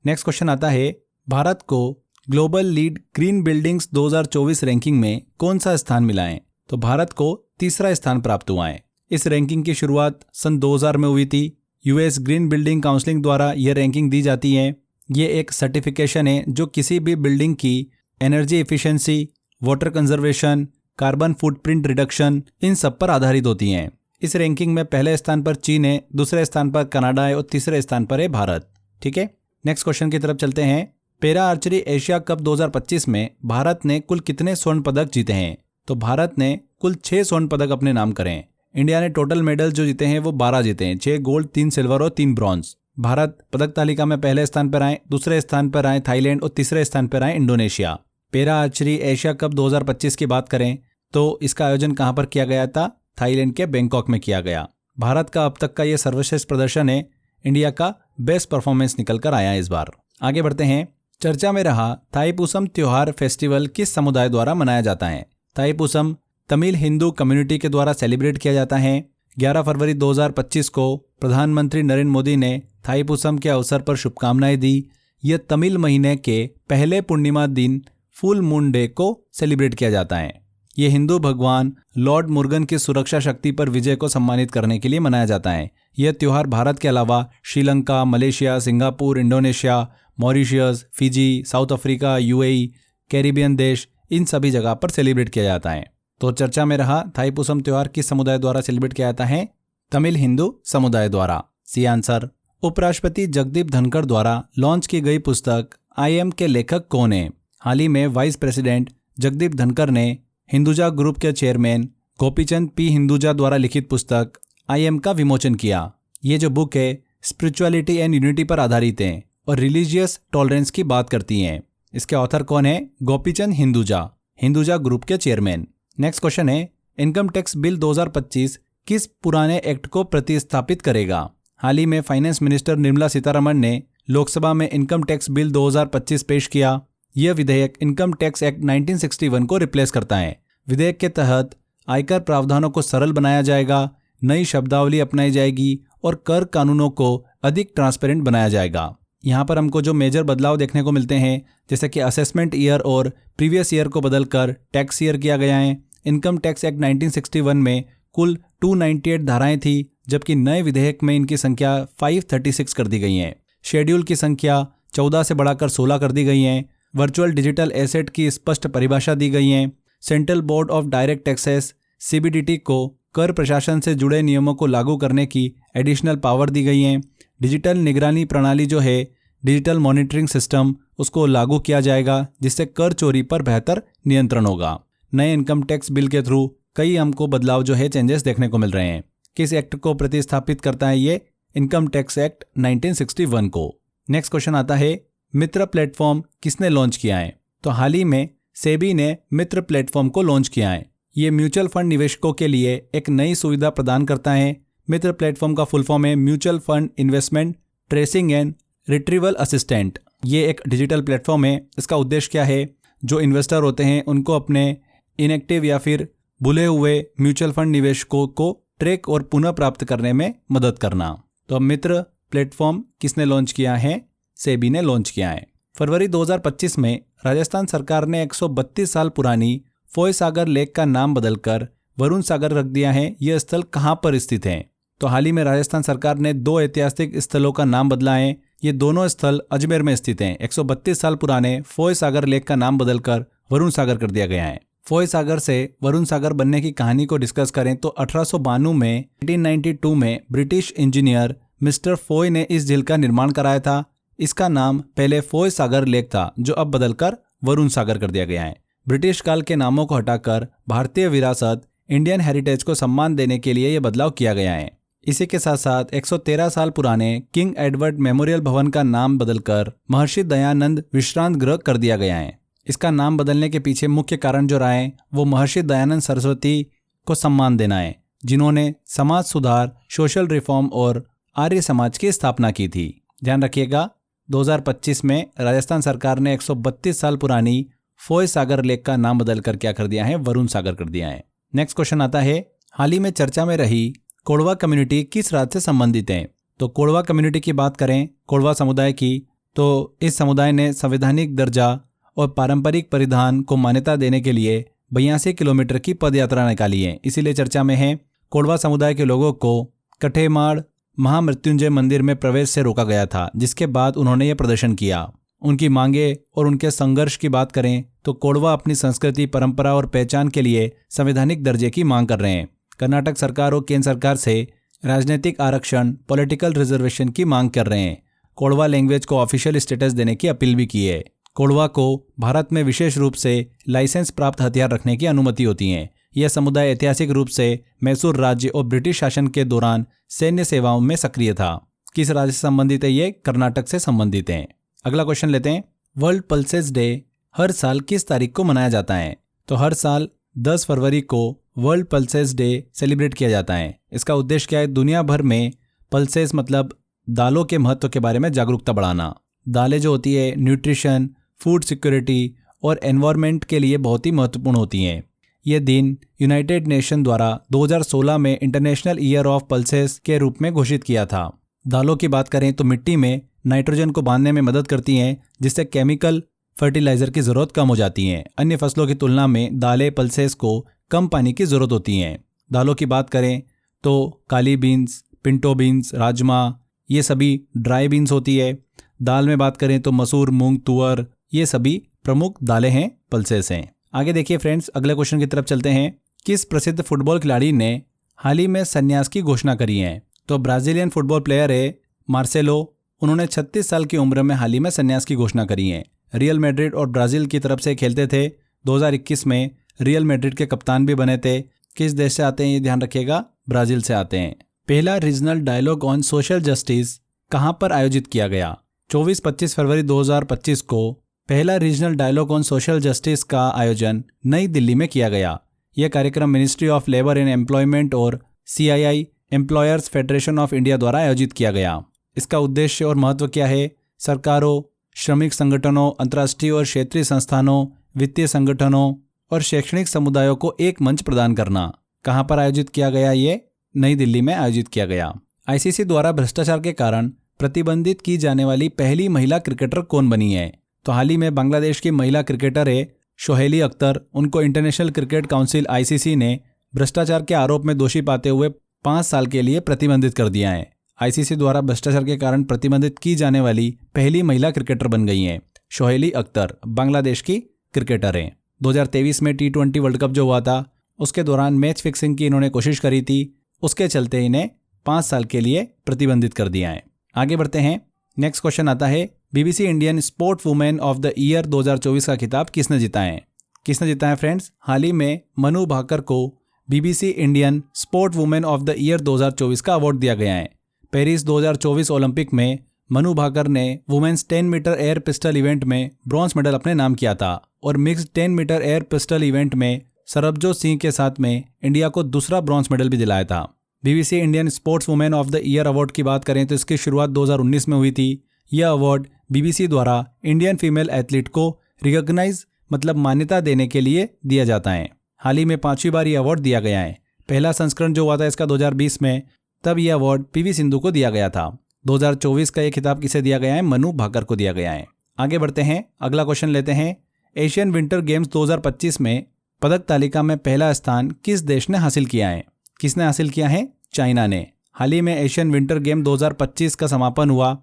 नेक्स्ट क्वेश्चन आता है, भारत को global lead green buildings 2024 ranking में कौन सा स्थान मिला है? तो भारत को तीसरा स्थान प्राप्त हुआ है। इस रैंकिंग की शुरुआत सन 2000 में हुई थी। यूएस ग्रीन बिल्डिंग काउंसिलिंग द्वारा यह रैंकिंग दी जाती है। ये एक सर्टिफिकेशन है जो किसी भी बिल्डिंग की energy efficiency, water conservation, carbon footprint reduction, इन सब पर आधारित होती हैं। इस रैंकिंग में पहले स्थान पर चीन है, दूसरे स्थान पर कनाडा है और तीसरे स्थान पर है भारत। ठीक है, नेक्स्ट क्वेश्चन की तरफ चलते हैं। पैरा आर्चरी एशिया कप 2025 में भारत ने कुल कितने स्वर्ण पदक जीते हैं? तो भारत ने कुल 6 स्वर्ण पदक अपने नाम करे हैं। इंडिया ने टोटल मेडल जो जीते हैं वो 12 जीते हैं, 6 गोल्ड, 3 सिल्वर और 3 ब्रॉन्ज। भारत पदक तालिका में पहले स्थान पर आए, दूसरे स्थान पर आए थाईलैंड और तीसरे स्थान पर आए Indonesia. Para archery Asia cup 2025 की बात करें तो इसका आयोजन कहां पर किया गया था? थाईलैंड के बैंकॉक में किया गया। भारत का अब तक का यह सर्वश्रेष्ठ प्रदर्शन है। इंडिया का बेस्ट परफॉर्मेंस निकल कर आया इस बार। आगे बढ़ते हैं। चर्चा में रहा थाईपुसम त्योहार फेस्टिवल किस समुदाय द्वारा मनाया जाता है? थाईपुसम तमिल हिंदू कम्युनिटी के द्वारा सेलिब्रेट किया जाता है। 11 फरवरी 2025 को प्रधानमंत्री नरेंद्र मोदी ने थाईपुसम के अवसर पर शुभकामनाएं दी। यह तमिल महीने के पहले पूर्णिमा दिन फुल मून डे को सेलिब्रेट किया जाता है। यह हिंदू भगवान लॉर्ड मुर्गन की सुरक्षा शक्ति पर विजय को सम्मानित करने के लिए मनाया जाता है। यह त्योहार भारत के अलावा Sri Lanka, Malaysia, Singapore, Indonesia, Mauritius, Fiji, south Africa, UAE, Caribbean देश, इन सभी जगह पर सेलिब्रेट किया जाता है। तो चर्चा में रहा थाईपुसम त्योहार किस समुदाय द्वारा सेलिब्रेट किया जाता है? तमिल हिंदू समुदाय द्वारा। C answer. उपराष्ट्रपति जगदीप धनखड़ द्वारा लॉन्च की गई पुस्तक आई एम के लेखक कौन है? हाल ही में वाइस प्रेसिडेंट जगदीप धनखड़ ने हिंदुजा ग्रुप के चेयरमैन गोपीचंद पी हिंदुजा द्वारा लिखित पुस्तक आई एम का विमोचन किया। ये जो बुक है स्पिरिचुअलिटी एंड यूनिटी पर आधारित है और रिलीजियस टॉलरेंस की बात करती हैं। इसके ऑथर कौन है? गोपीचंद हिंदुजा, हिंदुजा ग्रुप के चेयरमैन। नेक्स्ट क्वेश्चन है, इनकम टैक्स बिल 2025 किस पुराने एक्ट को प्रतिस्थापित करेगा? हाल ही में फाइनेंस मिनिस्टर निर्मला सीतारमण ने लोकसभा में इनकम टैक्स बिल 2025 पेश किया। यह विधेयक इनकम टैक्स एक्ट 1961 को रिप्लेस करता है। विधेयक के तहत आयकर प्रावधानों को सरल बनाया जाएगा, नई शब्दावली अपनाई जाएगी और कर कानूनों को अधिक ट्रांसपेरेंट बनाया जाएगा। यहाँ पर हमको जो मेजर बदलाव देखने को मिलते हैं, जैसे कि असेसमेंट ईयर और प्रीवियस ईयर को बदलकर टैक्स ईयर किया गया है। इनकम टैक्स एक्ट 1961 में कुल 298 धाराएं थी, जबकि नए विधेयक में इनकी संख्या 536 कर दी गई है। शेड्यूल की संख्या 14 से बढ़ाकर 16 कर दी गई है। वर्चुअल डिजिटल एसेट की स्पष्ट परिभाषा दी गई है। Central board of direct taxes CBDT को कर प्रशासन से जुड़े नियमों को लागू करने की एडिशनल पावर दी गई है। डिजिटल निगरानी प्रणाली जो है, डिजिटल मॉनिटरिंग सिस्टम, उसको लागू किया जाएगा, जिससे कर चोरी पर बेहतर नियंत्रण होगा। नए इनकम टैक्स बिल के थ्रू कई हमको बदलाव जो है चेंजेस देखने को मिल रहे हैं। किस एक्ट को प्रतिस्थापित करता है ये? इनकम टैक्स एक्ट 1961 को। नेक्स्ट क्वेश्चन आता है, मित्र प्लेटफॉर्म किसने लॉन्च किया है? तो हाल ही में सेबी ने मित्र प्लेटफॉर्म को लॉन्च किया है। ये म्यूचुअल फंड निवेशकों के लिए एक नई सुविधा प्रदान करता है। मित्र प्लेटफॉर्म का फुल फॉर्म है mutual fund investment tracing and retrieval assistant. ये एक डिजिटल प्लेटफॉर्म है। इसका उद्देश्य क्या है? जो इन्वेस्टर होते हैं उनको अपने इनएक्टिव या फिर भूले हुए म्यूचुअल फंड निवेशकों को ट्रैक और पुनः प्राप्त करने में मदद करना। तो मित्र प्लेटफॉर्म किसने लॉन्च किया है? सेबी ने लॉन्च किया है। फरवरी 2025 में राजस्थान सरकार ने 132 साल पुरानी फोय सागर लेक का नाम बदलकर वरुण सागर रख दिया है। यह स्थल कहाँ पर स्थित है? तो हाल ही में राजस्थान सरकार ने 2 ऐतिहासिक स्थलों का नाम बदला है। ये दोनों स्थल अजमेर में स्थित हैं। 132 साल पुराने फोय सागर लेक का नाम बदलकर वरुण सागर कर दिया गया है। फोय सागर से वरुण सागर बनने की कहानी को डिस्कस करें तो 1892 में 1892 में ब्रिटिश इंजीनियर मिस्टर फोय ने इस झील का निर्माण कराया था। इसका नाम पहले फोय सागर लेक था, जो अब बदलकर वरुण सागर कर दिया गया है। ब्रिटिश काल के नामों को हटाकर भारतीय विरासत इंडियन हेरिटेज को सम्मान देने के लिए यह बदलाव किया गया है। इसी के साथ साथ 113 साल पुराने किंग एडवर्ड मेमोरियल भवन का नाम बदलकर महर्षि दयानंद विश्रांत गृह कर दिया गया है। इसका नाम बदलने के पीछे मुख्य कारण जो रहा है वो महर्षि दयानंद सरस्वती को सम्मान देना है, जिन्होंने समाज सुधार, सोशल रिफॉर्म और आर्य समाज की स्थापना की थी। ध्यान रखिएगा, 2025 में राजस्थान सरकार ने 132 साल पुरानी फोय सागर लेक का नाम बदलकर क्या कर दिया है? वरुण सागर कर दिया है। नेक्स्ट क्वेश्चन आता है, हाल ही में चर्चा में रही कोरवा कम्युनिटी किस राज्य से संबंधित है? तो कोरवा कम्युनिटी की बात करें, कोरवा समुदाय की, तो इस समुदाय ने संवैधानिक दर्जा और पारंपरिक परिधान को मान्यता देने के लिए 82 किलोमीटर की पदयात्रा निकाली है। इसीलिए चर्चा में है। कोरवा समुदाय के लोगों को कठेमाड़ महामृत्युंजय मंदिर में प्रवेश से रोका गया था, जिसके बाद उन्होंने ये प्रदर्शन किया। उनकी मांगे और उनके संघर्ष की बात करें तो कोरवा अपनी संस्कृति, परंपरा और पहचान के लिए संवैधानिक दर्जे की मांग कर रहे हैं। कर्नाटक सरकार और केंद्र सरकार से राजनीतिक आरक्षण, पॉलिटिकल रिजर्वेशन की मांग कर रहे हैं। कोरवा लैंग्वेज को ऑफिशियल स्टेटस देने की अपील भी की है। कोरवा को भारत में विशेष रूप से लाइसेंस प्राप्त हथियार रखने की अनुमति होती है। यह समुदाय ऐतिहासिक रूप से मैसूर राज्य और ब्रिटिश शासन के दौरान सैन्य सेवाओं में सक्रिय था। किस राज्य से संबंधित है? ये कर्नाटक से संबंधित है। अगला क्वेश्चन लेते हैं, वर्ल्ड पल्सेस डे हर साल किस तारीख को मनाया जाता है? तो हर साल 10 फरवरी को वर्ल्ड पल्सेस डे सेलिब्रेट किया जाता है। इसका उद्देश्य क्या है? दुनिया भर में पल्सेस मतलब दालों के महत्व के बारे में जागरूकता बढ़ाना। दालें जो होती है न्यूट्रिशन, फूड सिक्योरिटी और एनवायरनमेंट के लिए बहुत ही महत्वपूर्ण होती हैं। यह दिन यूनाइटेड नेशन द्वारा 2016 में इंटरनेशनल ईयर ऑफ पल्सेस के रूप में घोषित किया था। दालों की बात करें तो मिट्टी में नाइट्रोजन को बांधने में मदद करती हैं, जिससे केमिकल फर्टिलाइजर की ज़रूरत कम हो जाती है। अन्य फसलों की तुलना में दालें पल्सेस को कम पानी की ज़रूरत होती हैं। दालों की बात करें तो काली बीन्स, पिंटो बीन्स, राजमा, ये सभी ड्राई बीन्स होती है। दाल में बात करें तो मसूर, मूंग, तुअर, ये सभी प्रमुख दालें हैं, पल्सेस हैं। आगे देखिए फ्रेंड्स, अगले क्वेश्चन की तरफ चलते हैं। किस प्रसिद्ध फुटबॉल खिलाड़ी ने हाल ही में संन्यास की घोषणा करी है? तो ब्राजीलियन फुटबॉल प्लेयर है मार्सेलो। उन्होंने 36 साल की उम्र में हाल ही में संन्यास की घोषणा करी है। रियल मैड्रिड और ब्राजील की तरफ से खेलते थे। 2021 में रियल मैड्रिड के कप्तान भी बने थे। किस देश से आते हैं ये ध्यान रखिएगा, ब्राजील से आते हैं। पहला regional dialogue on social justice कहां पर आयोजित किया गया? 24-25 फरवरी 2025 को पहला regional dialogue on social justice का आयोजन नई दिल्ली में किया गया। यह कार्यक्रम ministry of labour and employment और CII employers federation of India द्वारा आयोजित किया गया। इसका उद्देश्य और महत्व क्या है? सरकारों, श्रमिक संगठनों, अंतर्राष्ट्रीय और क्षेत्रीय संस्थानों, वित्तीय संगठनों और शैक्षणिक समुदायों को एक मंच प्रदान करना। कहाँ पर आयोजित किया गया? ये नई दिल्ली में आयोजित किया गया। ICC द्वारा भ्रष्टाचार के कारण प्रतिबंधित की जाने वाली पहली महिला क्रिकेटर कौन बनी है? तो हाल ही में बांग्लादेश की महिला क्रिकेटर है सोहेली अख्तर। उनको इंटरनेशनल क्रिकेट काउंसिल ICC ने भ्रष्टाचार के आरोप में दोषी पाते हुए 5 साल के लिए प्रतिबंधित कर दिया है। ICC द्वारा भ्रष्टाचार के कारण प्रतिबंधित की जाने वाली पहली महिला क्रिकेटर बन गई हैं। सोहेली अख्तर बांग्लादेश की क्रिकेटर हैं। 2023 में T20 वर्ल्ड कप जो हुआ था उसके दौरान मैच फिक्सिंग की इन्होंने कोशिश करी थी, उसके चलते इन्हें 5 साल के लिए प्रतिबंधित कर दिया है। आगे बढ़ते हैं। नेक्स्ट क्वेश्चन आता है, BBC Indian sport women of the year 2024 का खिताब किसने जीता है? किसने जीता है फ्रेंड्स? हाल ही में मनु भाकर को BBC Indian sport women of the year 2024 का अवार्ड दिया गया है। पेरिस 2024 ओलंपिक में मनु भाकर ने women's 10 metre air pistol event में ब्रॉन्ज मेडल अपने नाम किया था और mixed 10 metre air pistol event में सरबजोत सिंह के साथ में इंडिया को दूसरा ब्रॉन्ज मेडल भी दिलाया था। BBC Indian sports women of the year award की बात करें तो इसकी शुरुआत 2019 में हुई थी। यह अवार्ड BBC द्वारा इंडियन फीमेल एथलीट को रिकॉग्नाइज मतलब मान्यता देने के लिए दिया जाता है। हाल ही में 5वीं बार यह अवार्ड दिया गया है। पहला संस्करण जो हुआ था इसका 2020 में, तब यह अवार्ड PV सिंधु को दिया गया था। 2024 का यह खिताब किसे दिया गया है? मनु भाकर को दिया गया है। आगे बढ़ते हैं, अगला क्वेश्चन लेते हैं। एशियन विंटर गेम्स 2025 में पदक तालिका में पहला स्थान किस देश ने हासिल किया है? किसने हासिल किया है? चाइना ने। हाल ही में एशियन विंटर गेम 2025 का समापन हुआ।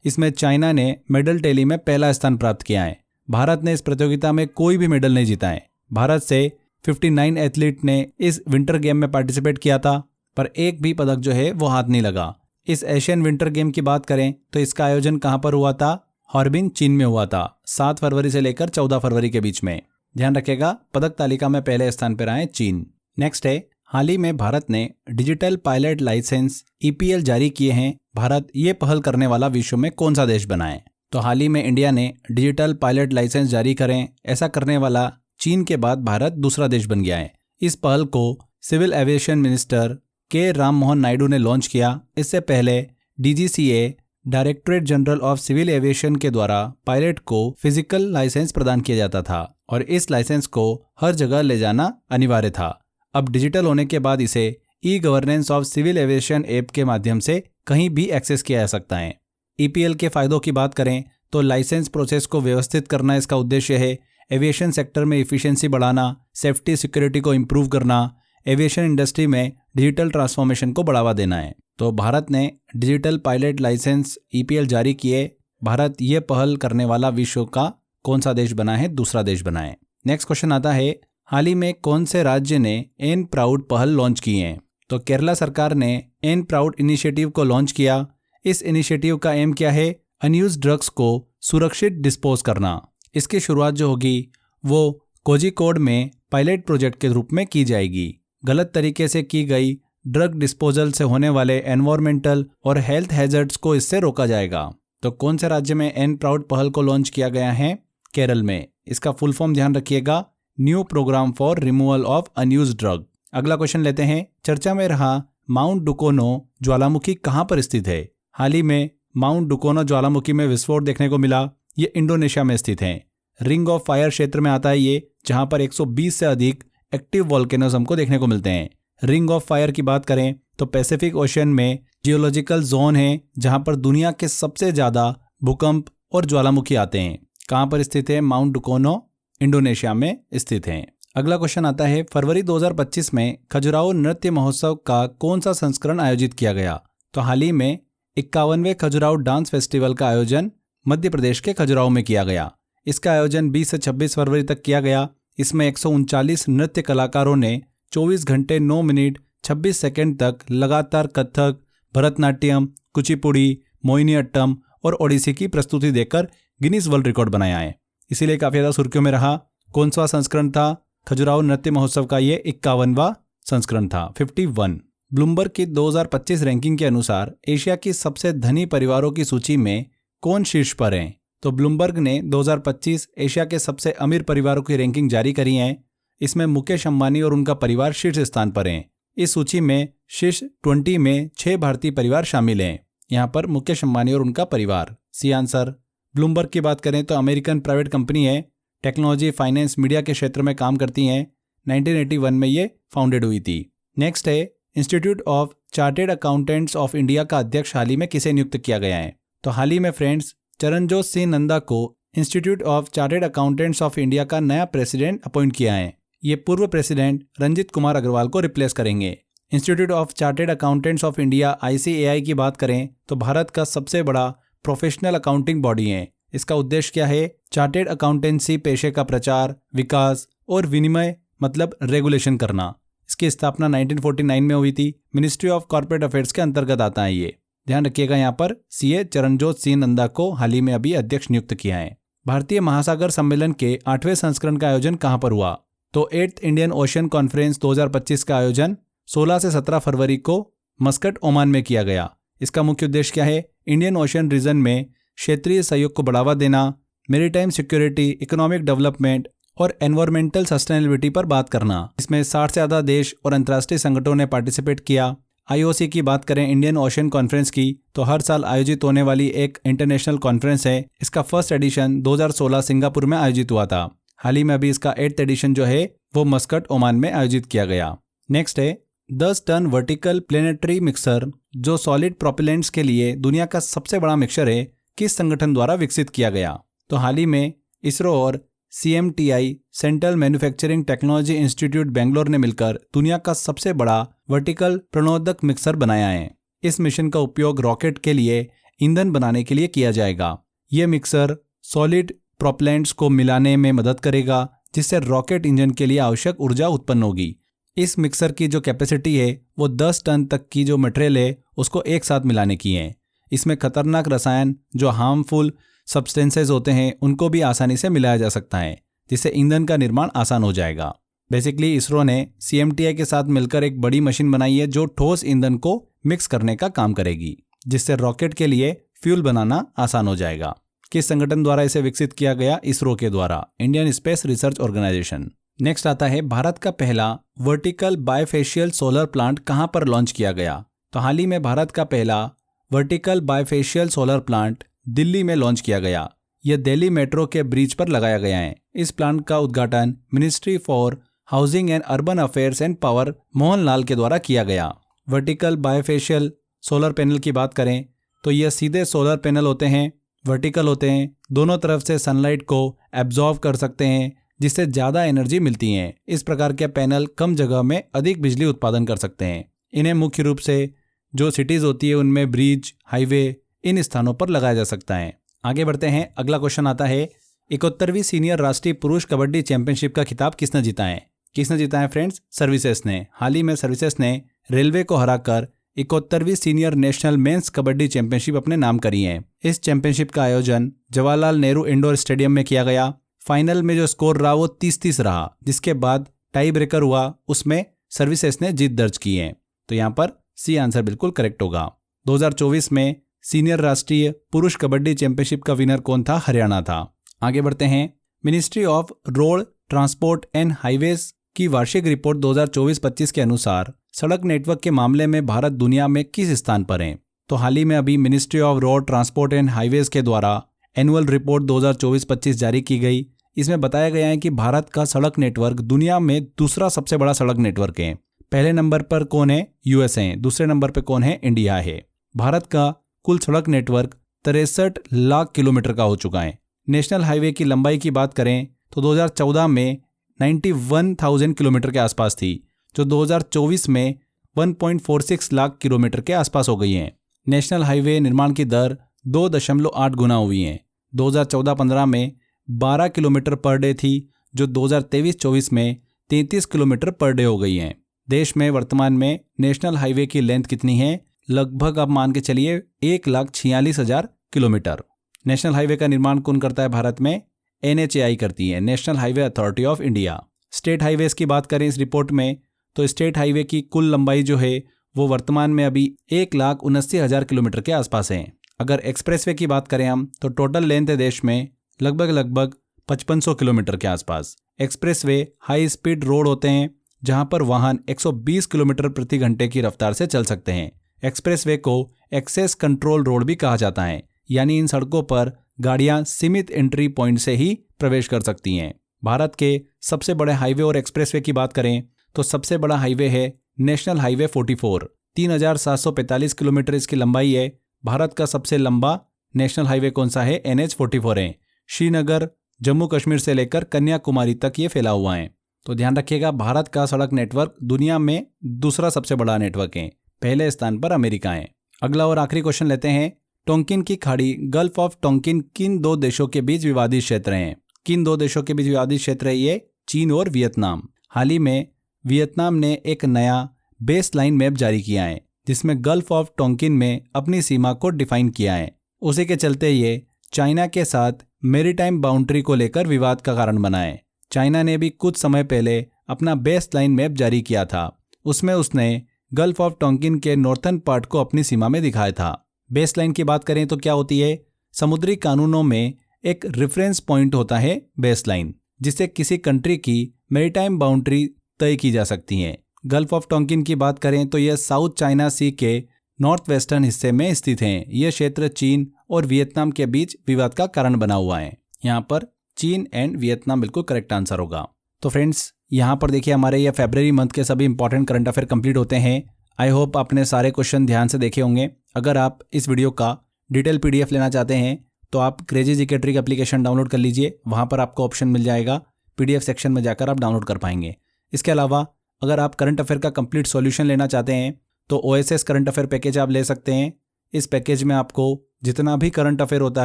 इसमें चाइना ने मेडल टैली में पहला स्थान प्राप्त किया है। भारत ने इस प्रतियोगिता में कोई भी मेडल नहीं जीता है। भारत से 59 एथलीट ने इस विंटर गेम में पार्टिसिपेट किया था, पर एक भी पदक जो है वो हाथ नहीं लगा। इस एशियन विंटर गेम की बात करें तो इसका आयोजन कहाँ पर हुआ था? हार्बिन, चीन में हुआ था, 7 फरवरी से लेकर 14 फरवरी के बीच में। ध्यान रखिएगा, पदक तालिका में पहले स्थान पर आए चीन। नेक्स्ट है, हाल ही में भारत ने डिजिटल पायलट लाइसेंस EPL जारी किए हैं। भारत ये पहल करने वाला विश्व में कौन सा देश बना है? तो हाल ही में इंडिया ने डिजिटल पायलट लाइसेंस जारी करें, ऐसा करने वाला चीन के बाद भारत दूसरा देश बन गया है। इस पहल को सिविल एविएशन मिनिस्टर के राम मोहन नायडू ने लॉन्च किया। इससे पहले DGCA directorate general of civil aviation के द्वारा पायलट को फिजिकल लाइसेंस प्रदान किया जाता था और इस लाइसेंस को हर जगह ले जाना अनिवार्य था। अब डिजिटल होने के बाद इसे e governance of civil aviation app के माध्यम से कहीं भी एक्सेस किया जा सकता है। EPL के फायदों की बात करें तो लाइसेंस प्रोसेस को व्यवस्थित करना इसका उद्देश्य है। एविएशन सेक्टर में इफिशिएंसी बढ़ाना, सेफ्टी सिक्योरिटी को इम्प्रूव करना, एविएशन इंडस्ट्री में डिजिटल ट्रांसफॉर्मेशन को बढ़ावा देना है। तो भारत ने डिजिटल पायलट लाइसेंस EPL जारी किए। भारत ये पहल करने वाला विश्व का कौन सा देश बना है? दूसरा देश बना है। नेक्स्ट क्वेश्चन आता है, हाल ही में कौन से राज्य ने एन प्राउड पहल लॉन्च की है? तो केरला सरकार ने एन प्राउड इनिशिएटिव को लॉन्च किया। इस इनिशिएटिव का एम क्या है? अनयूज्ड ड्रग्स को सुरक्षित डिस्पोज करना। इसकी शुरुआत जो होगी वो कोझिकोड में पायलट प्रोजेक्ट के रूप में की जाएगी। गलत तरीके से की गई ड्रग डिस्पोजल से होने वाले एनवायरमेंटल और हेल्थ हैजर्ड्स को इससे रोका जाएगा। तो कौन से राज्य में एन प्राउड पहल को लॉन्च किया गया है? केरल में। इसका फुल फॉर्म ध्यान रखिएगा, new programme for removal of unused drug. अगला क्वेश्चन लेते हैं, चर्चा में रहा माउंट डुकोनो ज्वालामुखी कहाँ पर स्थित है? हाल ही में माउंट डुकोनो ज्वालामुखी में विस्फोट देखने को मिला। ये इंडोनेशिया में स्थित है। रिंग ऑफ फायर क्षेत्र में आता है ये, जहां पर 120 से अधिक एक्टिव वोल्केनोज हमको देखने को मिलते हैं। रिंग ऑफ फायर की बात करें तो पैसिफिक ओशन में जियोलॉजिकल जोन है जहां पर दुनिया के सबसे ज़्यादा भूकंप और ज्वालामुखी आते हैं। कहाँ पर स्थित है? माउंट डुकोनो इंडोनेशिया में स्थित है। अगला क्वेश्चन आता है, फरवरी 2025 में खजुराहो नृत्य महोत्सव का कौन सा संस्करण आयोजित किया गया? तो हाल ही में 51वें खजुराहो डांस फेस्टिवल का आयोजन मध्य प्रदेश के खजुराहो में किया गया। इसका आयोजन 20 से 26 फरवरी तक किया गया। इसमें 139 नृत्य कलाकारों ने 24 घंटे 9 मिनट 26 सेकंड तक लगातार कथक, भरतनाट्यम, कुचिपुड़ी, मोहिनीअट्टम और ओडिसी की प्रस्तुति देकर गिनीज वर्ल्ड रिकॉर्ड बनाया है। इसीलिए काफ़ी ज़्यादा सुर्खियों में रहा। कौन सा संस्करण था? खजुराहो नृत्य महोत्सव का ये 51वां संस्करण था, 51। ब्लूमबर्ग की 2025 रैंकिंग के अनुसार एशिया की सबसे धनी परिवारों की सूची में कौन शीर्ष पर है? तो ब्लूमबर्ग ने 2025 एशिया के सबसे अमीर परिवारों की रैंकिंग जारी करी है। इसमें मुकेश अंबानी और उनका परिवार शीर्ष स्थान पर हैं। इस सूची में शीर्ष 20 में 6 भारतीय परिवार शामिल हैं। यहाँ पर मुकेश अंबानी और उनका परिवार। C answer. ब्लूमबर्ग की बात करें तो अमेरिकन प्राइवेट कंपनी है, टेक्नोलॉजी, फाइनेंस, मीडिया के क्षेत्र में काम करती हैं। 1981 में ये फाउंडेड हुई थी। नेक्स्ट है, institute of chartered accountants of India का अध्यक्ष हाल ही में किसे नियुक्त किया गया है? तो हाल ही में फ्रेंड्स चरणजोत सिंह नंदा को institute of chartered accountants of India का नया प्रेसिडेंट अपॉइंट किया है। ये पूर्व प्रेसिडेंट रंजित कुमार अग्रवाल को रिप्लेस करेंगे। Institute of chartered accountants of India ICAI की बात करें तो भारत का सबसे बड़ा प्रोफेशनल अकाउंटिंग बॉडी है। इसका उद्देश्य क्या है? चार्टेड अकाउंटेंसी पेशे का प्रचार, विकास और विनिमय मतलब रेगुलेशन करना। इसकी स्थापना 1949 में हुई थी। मिनिस्ट्री ऑफ कॉर्पोरेट अफेयर्स के अंतर्गत आता है ये। ध्यान रखिएगा, यहाँ पर CA चरणजोत सिंह नंदा को हाल ही में अभी अध्यक्ष नियुक्त किया है। भारतीय महासागर सम्मेलन के 8वें संस्करण का आयोजन कहाँ पर हुआ? तो 8th इंडियन ओशन कॉन्फ्रेंस 2025 का आयोजन 16 से 17 फरवरी को मस्कट, ओमान में किया गया। इसका मुख्य उद्देश्य क्या है? इंडियन ओशन रीजन में क्षेत्रीय सहयोग को बढ़ावा देना, मैरीटाइम सिक्योरिटी, इकोनॉमिक डेवलपमेंट और एनवायरमेंटल सस्टेनेबिलिटी पर बात करना। इसमें 60 से ज़्यादा देश और अंतर्राष्ट्रीय संगठनों ने पार्टिसिपेट किया। IOC की बात करें, इंडियन ओशन कॉन्फ्रेंस की, तो हर साल आयोजित होने वाली एक इंटरनेशनल कॉन्फ्रेंस है। इसका फर्स्ट एडिशन 2016 सिंगापुर में आयोजित हुआ था। हाल ही में अभी इसका 8th एडिशन जो है वो मस्कट, ओमान में आयोजित किया गया। नेक्स्ट है 10 टन वर्टिकल प्लेनेटरी मिक्सर, जो सॉलिड प्रोपेलेंट्स के लिए दुनिया का सबसे बड़ा मिक्सर है, किस संगठन द्वारा विकसित किया गया? तो हाल ही में इसरो और CMTI central manufacturing technology institute Bangalore ने मिलकर दुनिया का सबसे बड़ा वर्टिकल प्रणोदक मिक्सर बनाया है। इस मिशन का उपयोग रॉकेट के लिए ईंधन बनाने के लिए किया जाएगा। यह मिक्सर सॉलिड प्रोपेलेंट्स को मिलाने में मदद करेगा, जिससे रॉकेट इंजन के लिए आवश्यक ऊर्जा उत्पन्न होगी। इस मिक्सर की जो कैपेसिटी है वो 10 टन तक की जो मटेरियल है उसको एक साथ मिलाने की है। इसमें खतरनाक रसायन जो हार्मफुल सब्सटेंसेस होते हैं उनको भी आसानी से मिलाया जा सकता है, जिससे ईंधन का निर्माण आसान हो जाएगा। बेसिकली इसरो ने CMTI के साथ मिलकर एक बड़ी मशीन बनाई है जो ठोस ईंधन को मिक्स करने का काम करेगी, जिससे रॉकेट के लिए फ्यूल बनाना आसान हो जाएगा। किस संगठन द्वारा इसे विकसित किया गया? इसरो के द्वारा, Indian space research organisation. Next आता है भारत का पहला वर्टिकल बायफेशियल सोलर प्लांट कहां पर लॉन्च किया गया? तो हाल ही में भारत का पहला vertical bifacial solar plant Delhi में लॉन्च किया गया। यह दिल्ली मेट्रो के ब्रिज पर लगाया गया है। इस प्लांट का उद्घाटन ministry for housing and urban affairs and power Mohan Lal के द्वारा किया गया। वर्टिकल बायफेशियल सोलर पैनल की बात करें तो यह सीधे सोलर पैनल होते हैं, वर्टिकल होते हैं, दोनों तरफ से सनलाइट को एब्जॉर्व कर सकते हैं, जिससे ज़्यादा एनर्जी मिलती है। इस प्रकार के पैनल कम जगह में अधिक बिजली उत्पादन कर सकते हैं। इन्हें मुख्य रूप से जो सिटीज़ होती है उनमें ब्रिज, हाईवे, इन स्थानों पर लगाया जा सकता है। आगे बढ़ते हैं। अगला क्वेश्चन आता है 71वीं सीनियर राष्ट्रीय पुरुष कबड्डी चैंपियनशिप का खिताब किसने जीता है? किसने जीता है फ्रेंड्स? सर्विसेज ने। हाल ही में सर्विसेज ने रेलवे को हराकर 71वीं senior national men's kabaddi championship अपने नाम करी है। इस चैंपियनशिप का आयोजन जवाहरलाल नेहरू इंडोर स्टेडियम में किया गया। फाइनल में जो स्कोर रहा वो 30-30 रहा, जिसके बाद टाई ब्रेकर हुआ, उसमें सर्विसेज ने जीत दर्ज की है। तो यहाँ पर सी आंसर बिल्कुल करेक्ट होगा। 2024 में सीनियर राष्ट्रीय पुरुष कबड्डी चैंपियनशिप का विनर कौन था? हरियाणा था। आगे बढ़ते हैं। Ministry of road transport and highways की वार्षिक रिपोर्ट 2024-25 के अनुसार सड़क नेटवर्क के मामले में भारत दुनिया में किस स्थान पर है? तो हाल ही में अभी ministry of road transport and highways के द्वारा एनुअल रिपोर्ट 2024-25 जारी की गई। इसमें बताया गया है कि भारत का सड़क नेटवर्क दुनिया में दूसरा सबसे बड़ा सड़क नेटवर्क है। पहले नंबर पर कौन है? US है। दूसरे नंबर पर कौन है? इंडिया है। भारत का कुल सड़क नेटवर्क 63 लाख किलोमीटर का हो चुका है। नेशनल हाईवे की लंबाई की बात करें तो 2014 में 91,000 किलोमीटर के आसपास थी, जो 2024 में 1.46 लाख किलोमीटर के आसपास हो गई है। नेशनल हाईवे निर्माण की दर 2.8 गुना हुई है। 2014-15 में 12 किलोमीटर पर डे थी, जो 2023-24 में 33 किलोमीटर पर डे हो गई है। देश में वर्तमान में नेशनल हाईवे की लेंथ कितनी है? लगभग आप मान के चलिए 1,46,000 किलोमीटर। नेशनल हाईवे का निर्माण कौन करता है भारत में? NHAI करती है, national highway authority of India. State highways की बात करें इस रिपोर्ट में तो स्टेट हाईवे की कुल लंबाई जो है वो वर्तमान में अभी 1,79,000 किलोमीटर के आसपास है। अगर एक्सप्रेसवे की बात करें हम तो टोटल लेंथ है देश में लगभग 5500 किलोमीटर के आसपास। एक्सप्रेसवे हाई स्पीड रोड होते हैं जहां पर वाहन 120 किलोमीटर प्रति घंटे की रफ्तार से चल सकते हैं। एक्सप्रेसवे को एक्सेस कंट्रोल रोड भी कहा जाता है, यानी इन सड़कों पर गाड़ियां सीमित एंट्री पॉइंट से ही प्रवेश कर सकती हैं। भारत के सबसे बड़े हाईवे और एक्सप्रेसवे की बात करें तो सबसे बड़ा हाईवे है नेशनल हाईवे 44, 3,745 किलोमीटर इसकी लंबाई है। भारत का सबसे लंबा नेशनल हाईवे कौन सा है? NH44 है। श्रीनगर, जम्मू कश्मीर से लेकर कन्याकुमारी तक ये फैला हुआ है। तो ध्यान रखिएगा, भारत का सड़क नेटवर्क दुनिया में दूसरा सबसे बड़ा नेटवर्क है, पहले स्थान पर अमेरिका है। अगला और आखिरी क्वेश्चन लेते हैं। टोंकिन की खाड़ी, गल्फ ऑफ टोंकिन किन दो देशों के बीच विवादित क्षेत्र हैं? किन दो देशों के बीच विवादित क्षेत्र है ये? चीन और वियतनाम। हाल ही में वियतनाम ने एक नया बेस लाइन मैप जारी किया है जिसमें गल्फ ऑफ टोंकिन में अपनी सीमा को डिफाइन किया है। उसी के चलते ये चाइना के साथ मैरीटाइम बाउंड्री को लेकर विवाद का कारण बना है। चाइना ने भी कुछ समय पहले अपना बेस लाइन मैप जारी किया था। उसमें उसने गल्फ ऑफ टोंकिन के नॉर्थर्न पार्ट को अपनी सीमा में दिखाया था। बेस लाइन की बात करें तो क्या होती है? समुद्री कानूनों में एक रेफरेंस पॉइंट होता है बेस लाइन, जिससे किसी कंट्री की मैरीटाइम बाउंड्री तय की जा सकती है। गल्फ ऑफ टोंकिन की बात करें तो यह साउथ चाइना सी के नॉर्थ वेस्टर्न हिस्से में स्थित है। यह क्षेत्र चीन और वियतनाम के बीच विवाद का कारण बना हुआ है। यहाँ पर चीन एंड वियतनाम बिल्कुल करेक्ट आंसर होगा। तो फ्रेंड्स, यहाँ पर देखिए हमारे ये फरवरी मंथ के सभी इंपॉर्टेंट करंट अफेयर कंप्लीट होते हैं। आई होप आपने सारे क्वेश्चन ध्यान से देखे होंगे। अगर आप इस वीडियो का डिटेल PDF लेना चाहते हैं तो आप crazy GK trick application download कर लीजिए। वहाँ पर आपको ऑप्शन मिल जाएगा, PDF सेक्शन में जाकर आप डाउनलोड कर पाएंगे। इसके अलावा अगर आप करंट अफेयर का कंप्लीट सॉल्यूशन लेना चाहते हैं तो OSS करंट अफेयर पैकेज आप ले सकते हैं। इस पैकेज में आपको जितना भी करंट अफेयर होता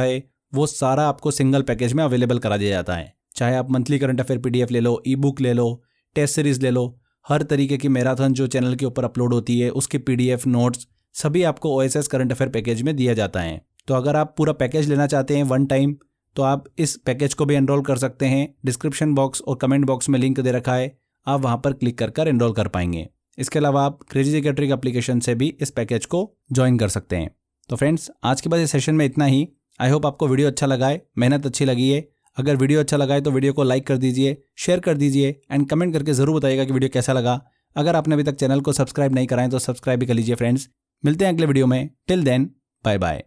है वो सारा आपको सिंगल पैकेज में अवेलेबल करा दिया जाता है। चाहे आप मंथली करंट अफेयर PDF ले लो, ई-बुक ले लो, टेस्ट सीरीज ले लो, हर तरीके की मैराथन जो चैनल के ऊपर अपलोड होती है उसकी PDF नोट्स सभी आपको OSS करंट अफेयर पैकेज में दिया जाता है। तो अगर आप पूरा पैकेज लेना चाहते हैं वन टाइम तो आप इस पैकेज को भी एनरोल कर सकते हैं। डिस्क्रिप्शन बॉक्स और कमेंट बॉक्स में लिंक दे रखा है, आप वहां पर क्लिक कर एनरोल कर पाएंगे। इसके अलावा आप क्रेजी जीके ट्रिक एप्लीकेशन से भी इस पैकेज को ज्वाइन कर सकते हैं। तो फ्रेंड्स, आज के बाद इस सेशन में इतना ही। आई होप आपको वीडियो अच्छा लगा है, मेहनत अच्छी लगी है। अगर वीडियो अच्छा लगा है तो वीडियो को लाइक कर दीजिए, शेयर कर दीजिए एंड कमेंट करके ज़रूर बताइएगा कि वीडियो कैसा लगा। अगर आपने अभी तक चैनल को सब्सक्राइब नहीं कराएं तो सब्सक्राइब भी कर लीजिए फ्रेंड्स। मिलते हैं अगले वीडियो में। Till then, bye bye.